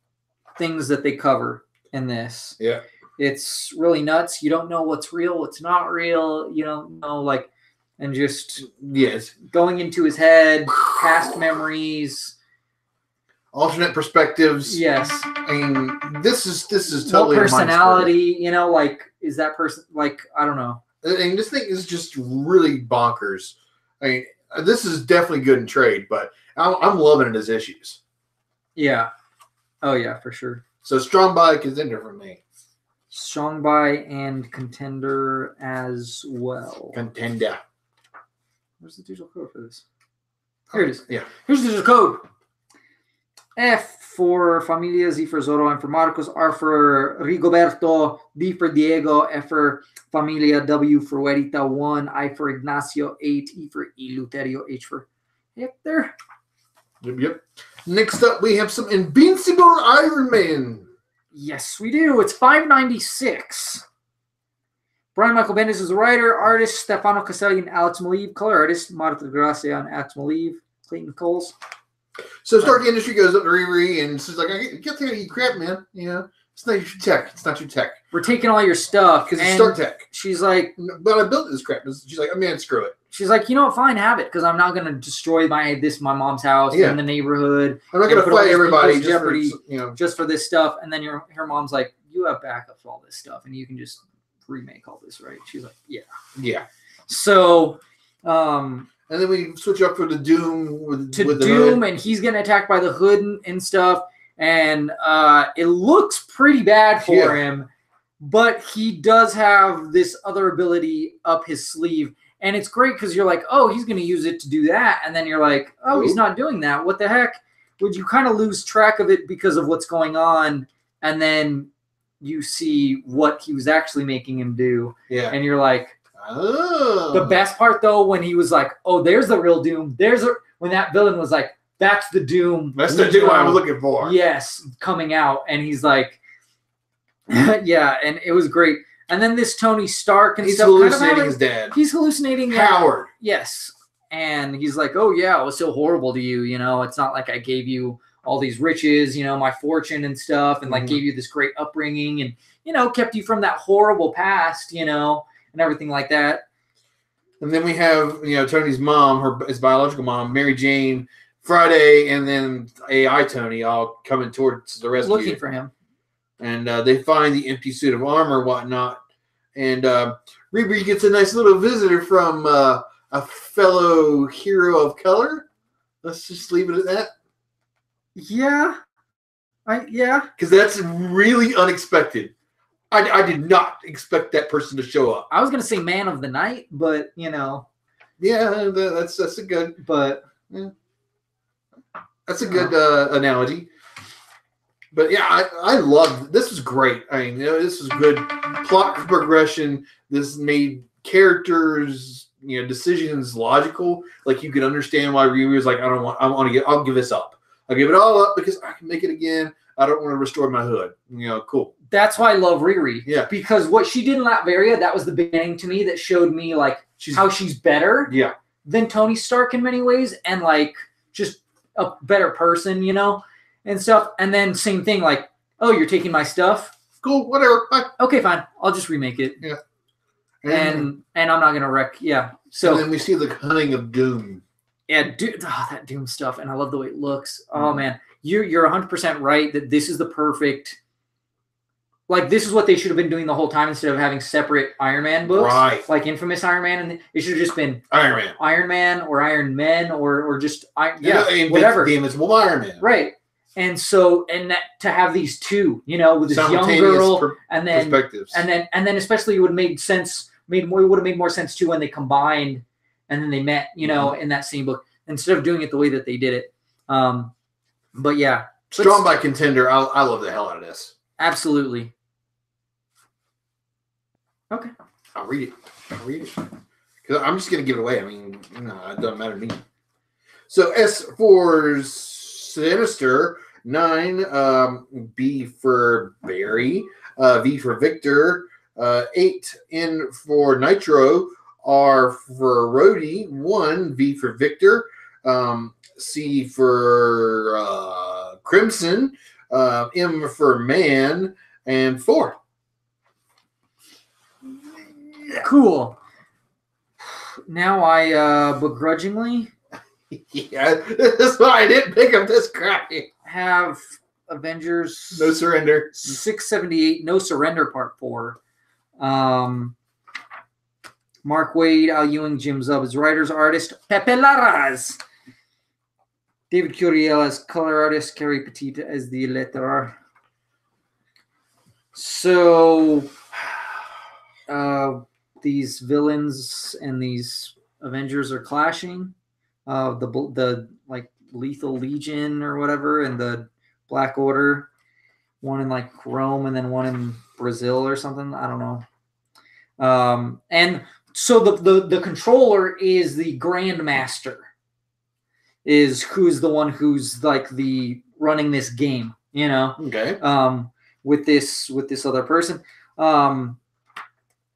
things that they cover in this. Yeah, it's really nuts. You don't know what's real, what's not real. You don't know, and just going into his head, past memories. Alternate perspectives. Yes. I mean, this is totally what personality, is that person I don't know. And this thing is just really bonkers. I mean, this is definitely good in trade, but I'm loving it as issues. Yeah. Oh yeah, for sure. So Strong By Contender for me. Strong By and Contender as well. Contender. Where's the digital code for this? Here it is. Yeah. Here's the digital code. F for Familia, Z for Zorro, M for Marcos, R for Rigoberto, D for Diego, F for Familia, W for Huerita, 1, I for Ignacio, 8, E for Eleuterio, H for Hector. Yep. Next up, we have some Invincible Iron Man. Yes, we do. It's 596. Brian Michael Bendis is the writer, artist Stefano Caselli and Alex Maleev, color artist Marta Gracia and Alex Maleev, Clayton Coles. So Stark Industry goes up to Riri and she's like, "I get there, you crap, man. It's not your tech. It's not your tech. We're taking all your stuff because it's Stark Tech." She's like, "But I built this crap." She's like, "Oh man, screw it." She's like, "You know what? Fine, have it, because I'm not going to destroy my mom's house in the neighborhood. I'm not going to fight everybody just for this stuff." And then her mom's like, "You have backup for all this stuff, and you can just remake all this, right?" She's like, "Yeah, yeah." So, and then we switch up for the Doom with Doom, the Hood. and he's getting attacked by the Hood and stuff, and it looks pretty bad for him, but he does have this other ability up his sleeve, and it's great because you're like, oh, he's going to use it to do that, and then you're like, oh, he's not doing that. What the heck? Would you kind of lose track of it because of what's going on, and then you see what he was actually making him do, and you're like, oh. The best part though, when he was like, "Oh, there's the real Doom." When that villain was like, "That's the Doom." That's the Doom I was looking for. Yes, coming out, and he's like, "Yeah," and it was great. And then this Tony Stark and he's stuff, hallucinating his dad. He's hallucinating Howard. Yes, and he's like, "Oh yeah, it was so horrible to you. It's not like I gave you all these riches, my fortune and stuff, and gave you this great upbringing, and kept you from that horrible past, and everything like that." And then we have, Tony's mom, his biological mom, Mary Jane, Friday, and then AI Tony all coming towards the rescue. Looking for him. And they find the empty suit of armor, whatnot. And Riri gets a nice little visitor from a fellow hero of color. Let's just leave it at that. Yeah. Because that's really unexpected. I did not expect that person to show up. I was going to say Man of the Night, but, Yeah, that's a good, but that's a good analogy. But yeah, I love this. Was great. I mean, this was good plot progression. This made characters, decisions logical. Like you could understand why Riri was like, I'll give this up. I'll give it all up because I can make it again. I don't want to restore my hood. Cool. That's why I love Riri. Yeah. Because what she did in Latveria, that was the beginning to me that showed me like how she's better than Tony Stark in many ways, and like just a better person, and stuff. And then same thing, like, oh, you're taking my stuff? Cool, whatever. Bye. Okay, fine. I'll just remake it. Yeah. And I'm not gonna wreck. Yeah. So and then we see the cunning of Doom. Yeah, that Doom stuff, and I love the way it looks. Oh man, you're 100% right that this is the perfect. Like, this is what they should have been doing the whole time instead of having separate Iron Man books, like Infamous Iron Man, and it should have just been Iron Man, or Iron Men, or just whatever. The Invincible Iron Man, right? And so, and that to have these two, with this young girl, and then perspectives, and then especially it would have made sense. It would have made more sense too when they combined and then they met, in that same book instead of doing it the way that they did it. But yeah, strong by contender. I love the hell out of this. Absolutely. Okay. I'll read it. Because I'm just going to give it away. I mean, it doesn't matter to me. So S for Sinister, 9, B for Barry, V for Victor, 8, N for Nitro, R for Rhodey, 1, V for Victor, C for Crimson, M for Man, and 4. Cool. Now I begrudgingly that's why I didn't pick up this crap. Have Avengers No Surrender 678 No Surrender Part 4. Mark Waid, Al Ewing, Jim Zub as writers, artist Pepe Larraz, David Curiel as color artist, Carrie Petit as the letterer. So these villains and these Avengers are clashing. The like Lethal Legion or whatever, and the Black Order, one in like Rome and then one in Brazil or something. I don't know. And so the controller is the Grandmaster, who's the one who's like the running this game, Okay. With this other person.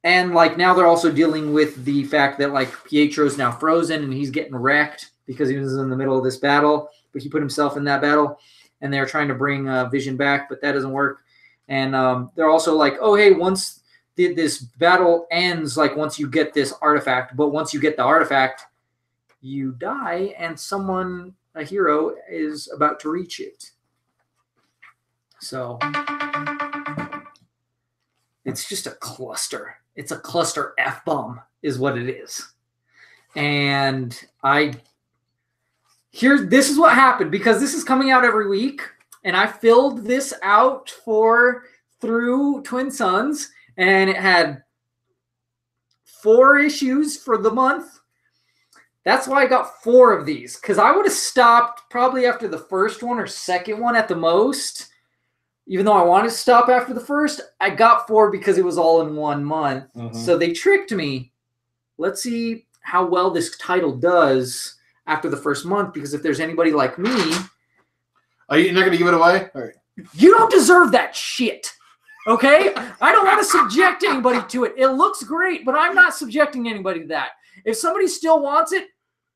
And like now they're also dealing with the fact that like Pietro's now frozen and he's getting wrecked because he was in the middle of this battle, but he put himself in that battle, and they're trying to bring Vision back, but that doesn't work. And they're also like, oh, hey, once this battle ends, like once you get this artifact, but once you get the artifact, you die, and a hero, is about to reach it. So it's just a cluster. It's a cluster F-bomb is what it is. And this is what happened, because this is coming out every week, and I filled this out through Twin Suns, and it had 4 issues for the month. That's why I got 4 of these, because I would have stopped probably after the first one or second one at the most. Even though I wanted to stop after the first, I got 4 because it was all in 1 month. Mm-hmm. So they tricked me. Let's see how well this title does after the first month, because if there's anybody like me... Are you not going to give it away? All right. You don't deserve that shit, okay? I don't want to subject anybody to it. It looks great, but I'm not subjecting anybody to that. If somebody still wants it,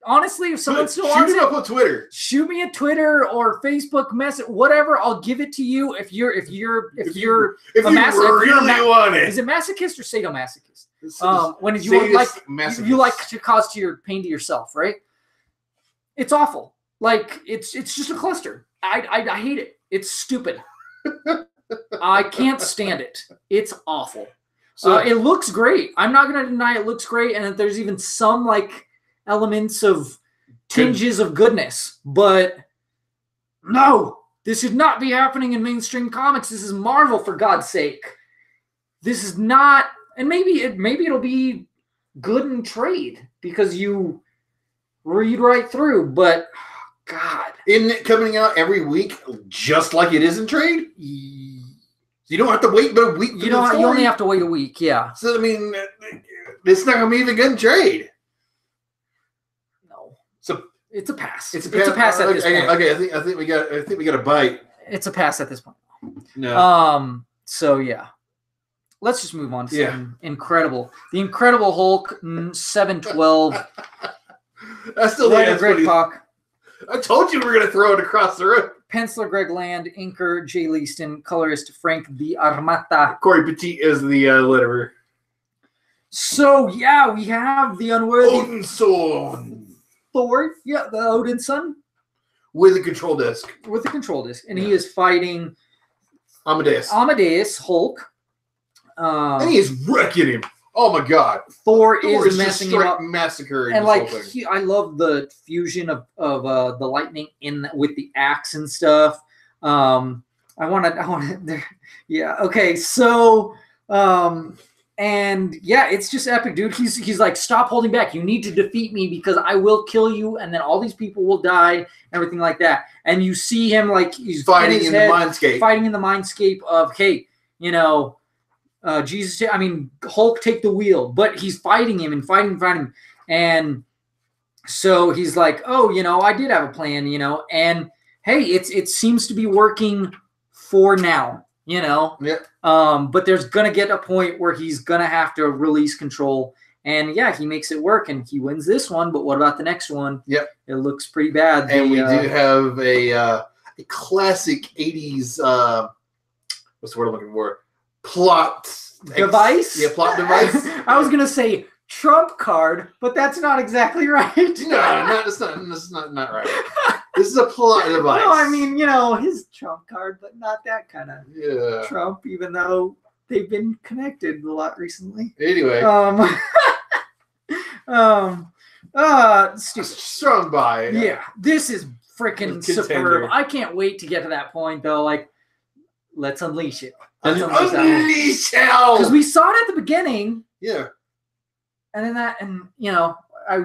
honestly, if someone still wants it, shoot me up on Twitter. Shoot me a Twitter or Facebook message, whatever. I'll give it to you if you're a want it. Is it masochist or sadomasochist? When you like to cause pain to yourself, right? It's awful. Like it's just a cluster. I hate it. It's stupid. I can't stand it. It's awful. So it looks great. I'm not going to deny it looks great, and that there's even some like elements of tinges of goodness, but no, this should not be happening in mainstream comics. This is Marvel, for God's sake. This is not, and maybe it'll be good in trade because you read right through. But God, isn't it coming out every week just like it is in trade? You don't have to wait but a week. You only have to wait a week. Yeah. So I mean, it's not gonna be even good in trade. No. So it's a pass. It's a pass at this point. Okay, I think we got a bite. It's a pass at this point. No. So yeah. Let's just move on to something incredible. The Incredible Hulk 712. I still think that's Greg Pak. I told you we were going to throw it across the room. Penciler Greg Land, inker Jay Leaston, colorist Frank the Armata. Corey Petit is the letterer. So yeah, we have the unworthy Odinson. Thor. Yeah, the Odin son with a control disc. And he is fighting Amadeus Hulk. And he is wrecking him. Oh my God! Thor is messing him up, massacring, and like I love the fusion of the lightning with the axe and stuff. I want to. Yeah. Okay. So, and yeah, it's just epic, dude. He's like, stop holding back. You need to defeat me because I will kill you, and then all these people will die, everything like that. And you see him like he's fighting in the mindscape of, hey, you know. Jesus, I mean, Hulk take the wheel, but he's fighting him and fighting. And so he's like, oh, you know, I did have a plan, you know, and hey, it seems to be working for now, you know. Yeah. But there's going to get a point where he's going to have to release control. And yeah, he makes it work and he wins this one. But what about the next one? Yep. It looks pretty bad. And we do have a classic 80s, what's the word I'm looking for? Plot device? Yeah, plot device. I was going to say trump card, but that's not exactly right. No, that's not right. This is a plot device. No, I mean, you know, his trump card, but not that kind of trump, even though they've been connected a lot recently. Anyway. Strung by. Yeah, this is freaking superb. I can't wait to get to that point, though. Like, let's unleash it. Unleash hell! Because we saw it at the beginning. Yeah. And then you know,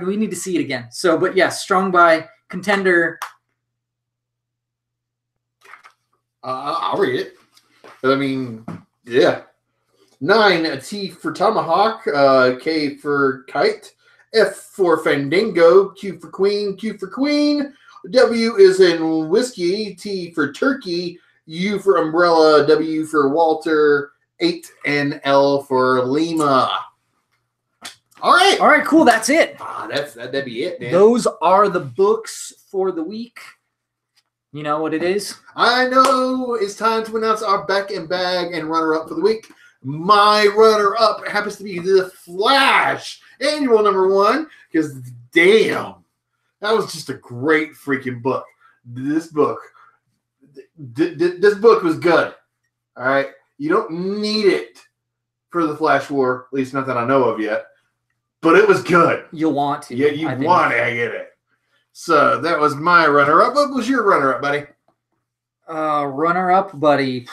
we need to see it again. So, but yeah, strung by contender. I'll read it. I mean, yeah. 9, a T for Tomahawk, K for Kite, F for Fandango, Q for Queen, W is in Whiskey, T for Turkey, U for Umbrella, W for Walter, 8, and L for Lima. All right, cool. That's it. That'd be it, man. Those are the books for the week. You know what it is? I know. It's time to announce our back and bag and runner-up for the week. My runner-up happens to be The Flash, annual #1, because damn, that was just a great freaking book. This book was good. All right, you don't need it for the Flash War, at least not that I know of yet. But it was good. You'll want to. Yeah, you want to get it. So that was my runner-up. What was your runner-up, buddy? Runner-up, buddy.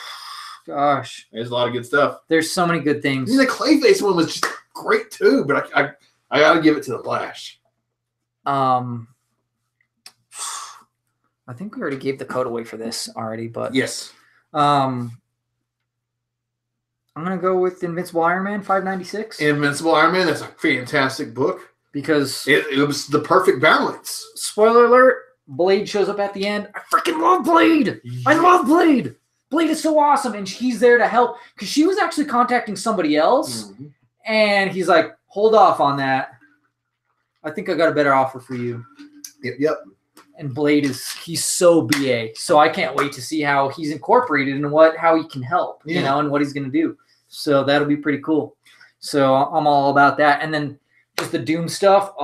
Gosh, there's a lot of good stuff. There's so many good things. I mean, the Clayface one was just great too, but I got to give it to the Flash. I think we already gave the code away for this already, but yes. I'm going to go with Invincible Iron Man 596. Invincible Iron Man, that's a fantastic book. Because it was the perfect balance. Spoiler alert, Blade shows up at the end. I freaking love Blade. Yeah. I love Blade. Blade is so awesome, and he's there to help. Because she was actually contacting somebody else, and he's like, hold off on that. I think I got a better offer for you. Yep. And Blade he's so BA. So I can't wait to see how he's incorporated and how he can help, you know, and what he's going to do. So that'll be pretty cool. So I'm all about that. And then just the Doom stuff,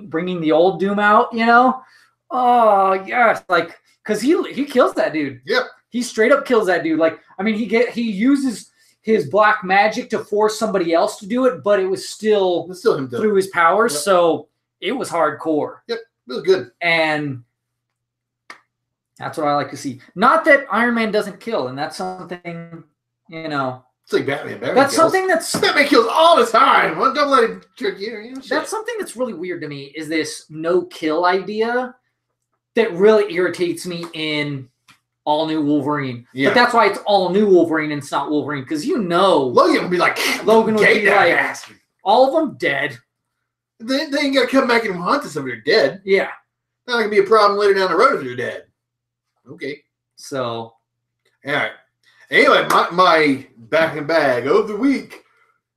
bringing the old Doom out, you know? Oh, yes. Like, because he kills that dude. Yep. He straight up kills that dude. Like, I mean, he uses his black magic to force somebody else to do it, but it was still him through his powers. Yep. So it was hardcore. Yep. It was good. And that's what I like to see. Not that Iron Man doesn't kill, and that's something, you know. It's like Batman. That's something that's Batman kills all the time. Well, don't let him trick you. You know, that's something that's really weird to me. Is this no kill idea that really irritates me in all new Wolverine? Yeah. But that's why it's all new Wolverine and it's not Wolverine because Logan would be like Logan would be like bastard. all of them dead. They ain't got to come back and haunt us if they're dead. Yeah. Not going to be a problem later down the road if they're dead. Okay. So. All right. Anyway, my back and bag of the week.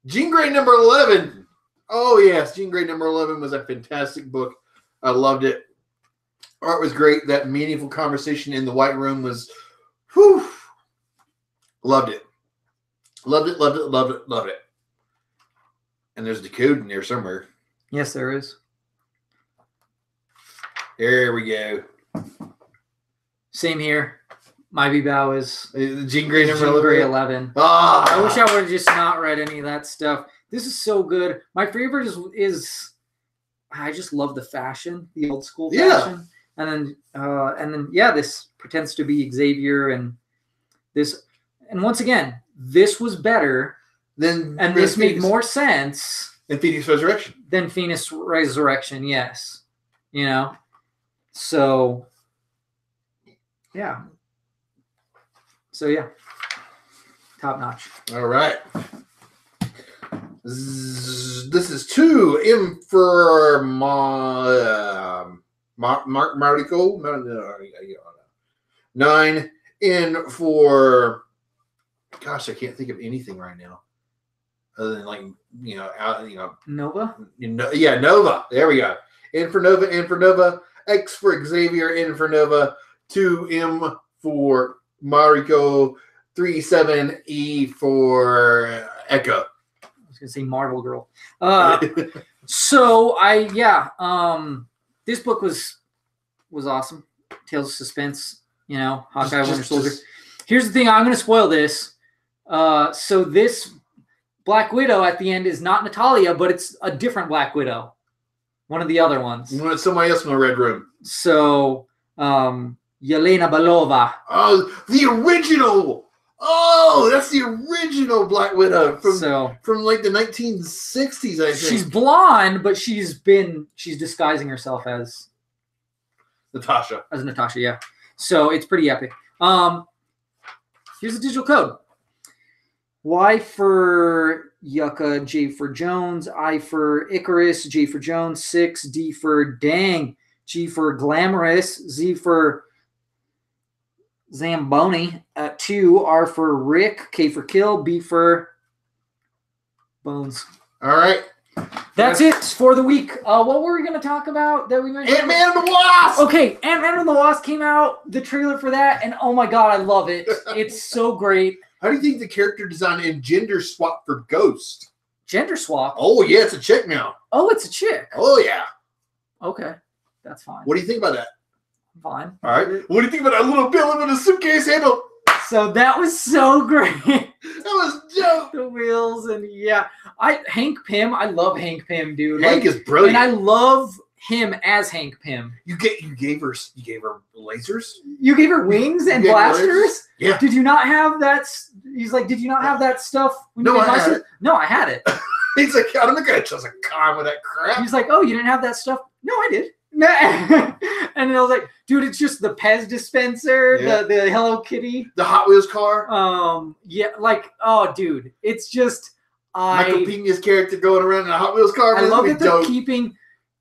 Jean Grey number 11. Oh, yes. Jean Grey number 11 was a fantastic book. I loved it. Art was great. That meaningful conversation in the White Room was, whew. Loved it. Loved it, loved it, loved it, loved it. And there's the code in there somewhere. Yes, there is. There we go. Same here. My B-Bow is Jean Grey number 11. Ah. I wish I would have just not read any of that stuff. This is so good. My favorite is I just love the fashion, the old school fashion. And then this pretends to be Xavier and this. And once again, this was better and this made more sense than Phoenix Resurrection. Yes. You know? So, yeah. Top notch. All right. This is 2 M for Martico. 9 in for. Gosh, I can't think of anything right now, other than Nova. Nova. There we go. In for Nova. X for Xavier. In for Nova. 2 M for Mariko. 3-7 E for Echo. I was gonna say Marvel Girl. This book was awesome. Tales of Suspense. You know, Hawkeye, Winter Soldier. Here's the thing. I'm gonna spoil this. So this Black Widow at the end is not Natalia, but it's a different Black Widow. One of the other ones. It's somebody else in the Red Room. So, Yelena Belova. Oh, the original. Oh, that's the original Black Widow from like the 1960s, I think. She's blonde, but she's disguising herself as Natasha. Yeah. So it's pretty epic. Here's the digital code. Y for Yucca, J for Jones, I for Icarus, J for Jones, 6, D for Dang, G for Glamorous, Z for Zamboni, 2, R for Rick, K for Kill, B for Bones. All right. That's it for the week. What were we going to talk about that we mentioned? Ant-Man and the Wasp! Okay, Ant-Man and the Wasp came out, the trailer for that, and oh my god, I love it. It's so great. How do you think the character design and gender swap for Ghost? Gender swap? Oh, yeah, it's a chick now. Oh, it's a chick. Oh, yeah. Okay, that's fine. What do you think about that? Fine. All right. What do you think about that little Billy with a suitcase handle? So that was so great. That was dope. The wheels and Hank Pym. I love Hank Pym, dude. Hank is brilliant. And I love him as Hank Pym. You gave her lasers. You gave her wings and blasters. Yeah. Did you not have that? He's like, did you not have that stuff? No, I had it. No, I had it. He's like, I'm not gonna trust a con with that crap. He's like, oh, you didn't have that stuff? No, I did. And then I was like, dude, it's just the Pez dispenser, the Hello Kitty, the Hot Wheels car. Oh, dude, it's just Michael Pena's character going around in a Hot Wheels car. I love that they're keeping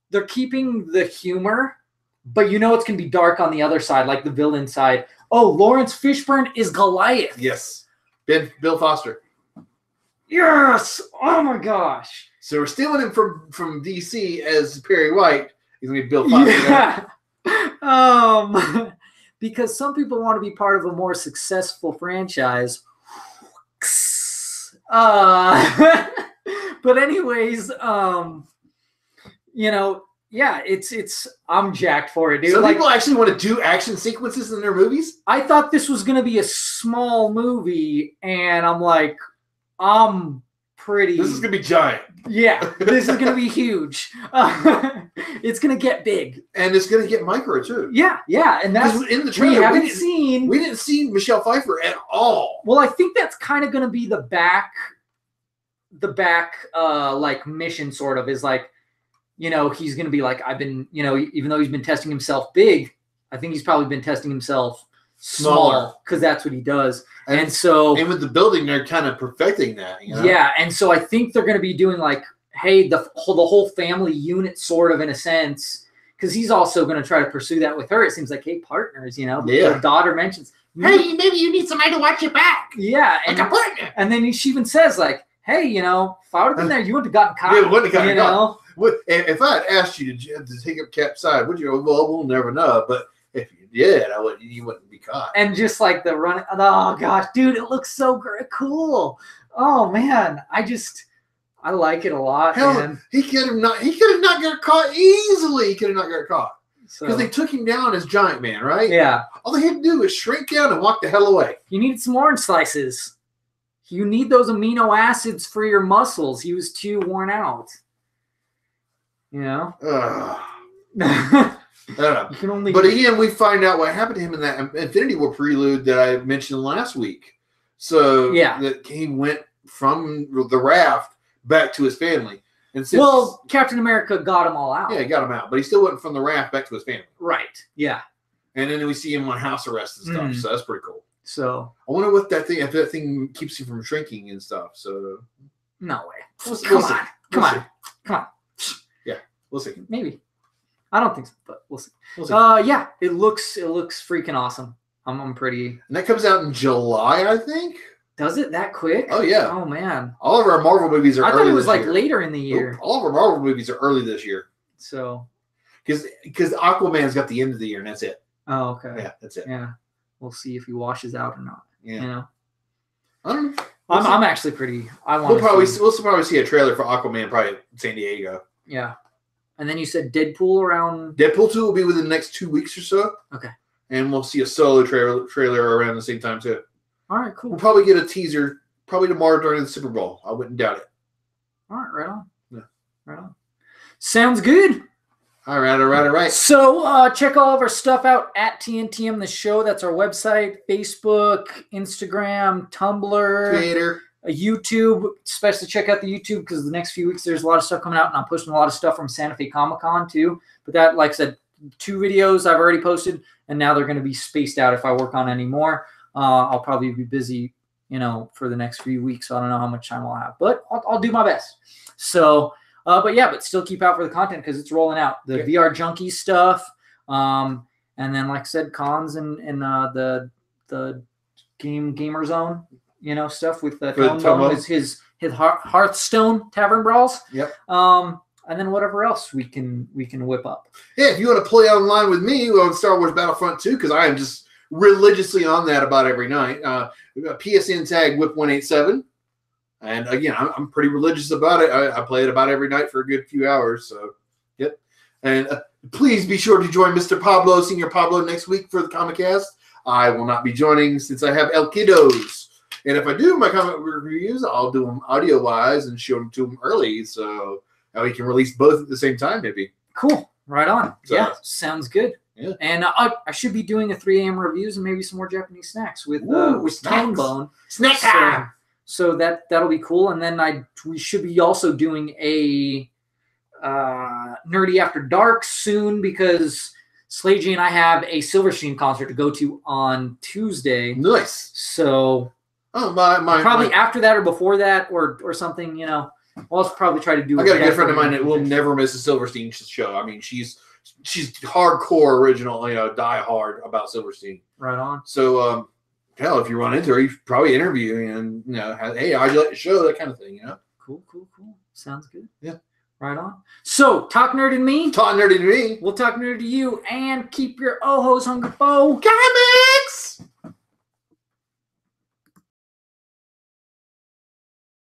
the humor, but you know it's gonna be dark on the other side, like the villain side. Oh, Lawrence Fishburne is Goliath. Yes, Bill Foster. Yes. Oh my gosh. So we're stealing him from DC as Perry White. He's gonna be Bill Foster. Yeah. Because some people want to be part of a more successful franchise. But anyways, it's I'm jacked for it, dude. Some people actually want to do action sequences in their movies. I thought this was gonna be a small movie, and I'm like, I'm pretty. This is gonna be giant. Yeah, this is gonna be huge. It's gonna get big, and it's gonna get micro too. Yeah, and that's in the trailer. We didn't see Michelle Pfeiffer at all. Well, I think that's kind of gonna be the back like mission sort of is like, he's gonna be like, I've been, even though he's been testing himself big, I think he's probably been testing himself small because that's what he does. And with the building, they're kind of perfecting that. Yeah, and so I think they're going to be doing like, hey, the whole family unit sort of in a sense, because he's also going to try to pursue that with her. It seems like, hey, partners, The daughter mentions, hey, maybe you need somebody to watch your back. Yeah, like a partner. And then she even says like, hey, if I would have been there, you wouldn't have gotten caught. Yeah, wouldn't have gotten caught. If I had asked you to take up Cap's side, would you? Well, we'll never know, but. If you did, you wouldn't be caught. And just like the run, oh gosh, dude, it looks so cool. Oh man, I like it a lot. Hell, man. He could have not got caught easily. He could have not got caught because they took him down as Giant Man, right? Yeah. All they had to do was shrink down and walk the hell away. You needed some orange slices. You need those amino acids for your muscles. He was too worn out. But again, we find out what happened to him in that Infinity War prelude that I mentioned last week. So that he went from the raft back to his family. And Captain America got him all out. Yeah, he got him out, but he still went from the raft back to his family. Right. Yeah. And then we see him on house arrest and stuff. So that's pretty cool. So I wonder if that thing keeps you from shrinking and stuff. So no way. Come on. Yeah, we'll see. Maybe. I don't think so, but we'll see. Yeah, it looks freaking awesome. I'm pretty. And that comes out in July, I think. Does it that quick? Oh yeah. Oh man. All of our Marvel movies are. I thought it was like later in the year. All of our Marvel movies are early this year. So. Because Aquaman's got the end of the year, and that's it. Oh okay. Yeah, that's it. Yeah, we'll see if he washes out or not. Yeah. I don't know. I'm actually pretty. We'll probably see a trailer for Aquaman probably in San Diego. Yeah. And then you said Deadpool around... Deadpool 2 will be within the next 2 weeks or so. Okay. And we'll see a solo trailer around the same time, too. All right, cool. We'll probably get a teaser probably tomorrow during the Super Bowl. I wouldn't doubt it. All right, right on. Yeah. Right on. Sounds good. All right. So check all of our stuff out at TNTMTheShow. That's our website, Facebook, Instagram, Tumblr. Twitter. YouTube, especially check out the YouTube because the next few weeks there's a lot of stuff coming out and I'm posting a lot of stuff from Santa Fe Comic-Con too. But that, like I said, 2 videos I've already posted and now they're going to be spaced out if I work on any more. I'll probably be busy, for the next few weeks. So I don't know how much time I'll have, but I'll do my best. So, but still keep out for the content because it's rolling out. The VR Junkie stuff. And then, like I said, cons and the Gamer Zone. Stuff with Tone his Hearthstone Tavern Brawls. Yep. And then whatever else we can whip up. Yeah, if you want to play online with me on Star Wars Battlefront 2, because I am just religiously on that about every night. PSN tag Whip187. And again, I'm pretty religious about it. I play it about every night for a good few hours. So, yep. And please be sure to join Mr. Senior Pablo, next week for the Comicast. I will not be joining since I have El Kiddos. And if I do my comic reviews, I'll do them audio-wise and show them to them early so we can release both at the same time, maybe. Cool. Right on. So, yeah, sounds good. Yeah. And I should be doing a 3 a.m. reviews and maybe some more Japanese snacks with Tone Bone. Snack time! So that'll be cool. And then we should be also doing a Nerdy After Dark soon because Slade G and I have a Silverstein concert to go to on Tuesday. Nice. So... Oh, probably after that or before that or something, I'll probably try to do. I got a good friend of mine that will never miss a Silverstein show. I mean, she's hardcore original, die hard about Silverstein. Right on. So, hell, if you run into her, you probably interview and hey, how'd you like the show? That kind of thing, Cool. Sounds good. Yeah. Right on. So, talk nerd and me. Talk nerdy to me. We'll talk nerd to you and keep your oh-hos hungry, Bo. Comics!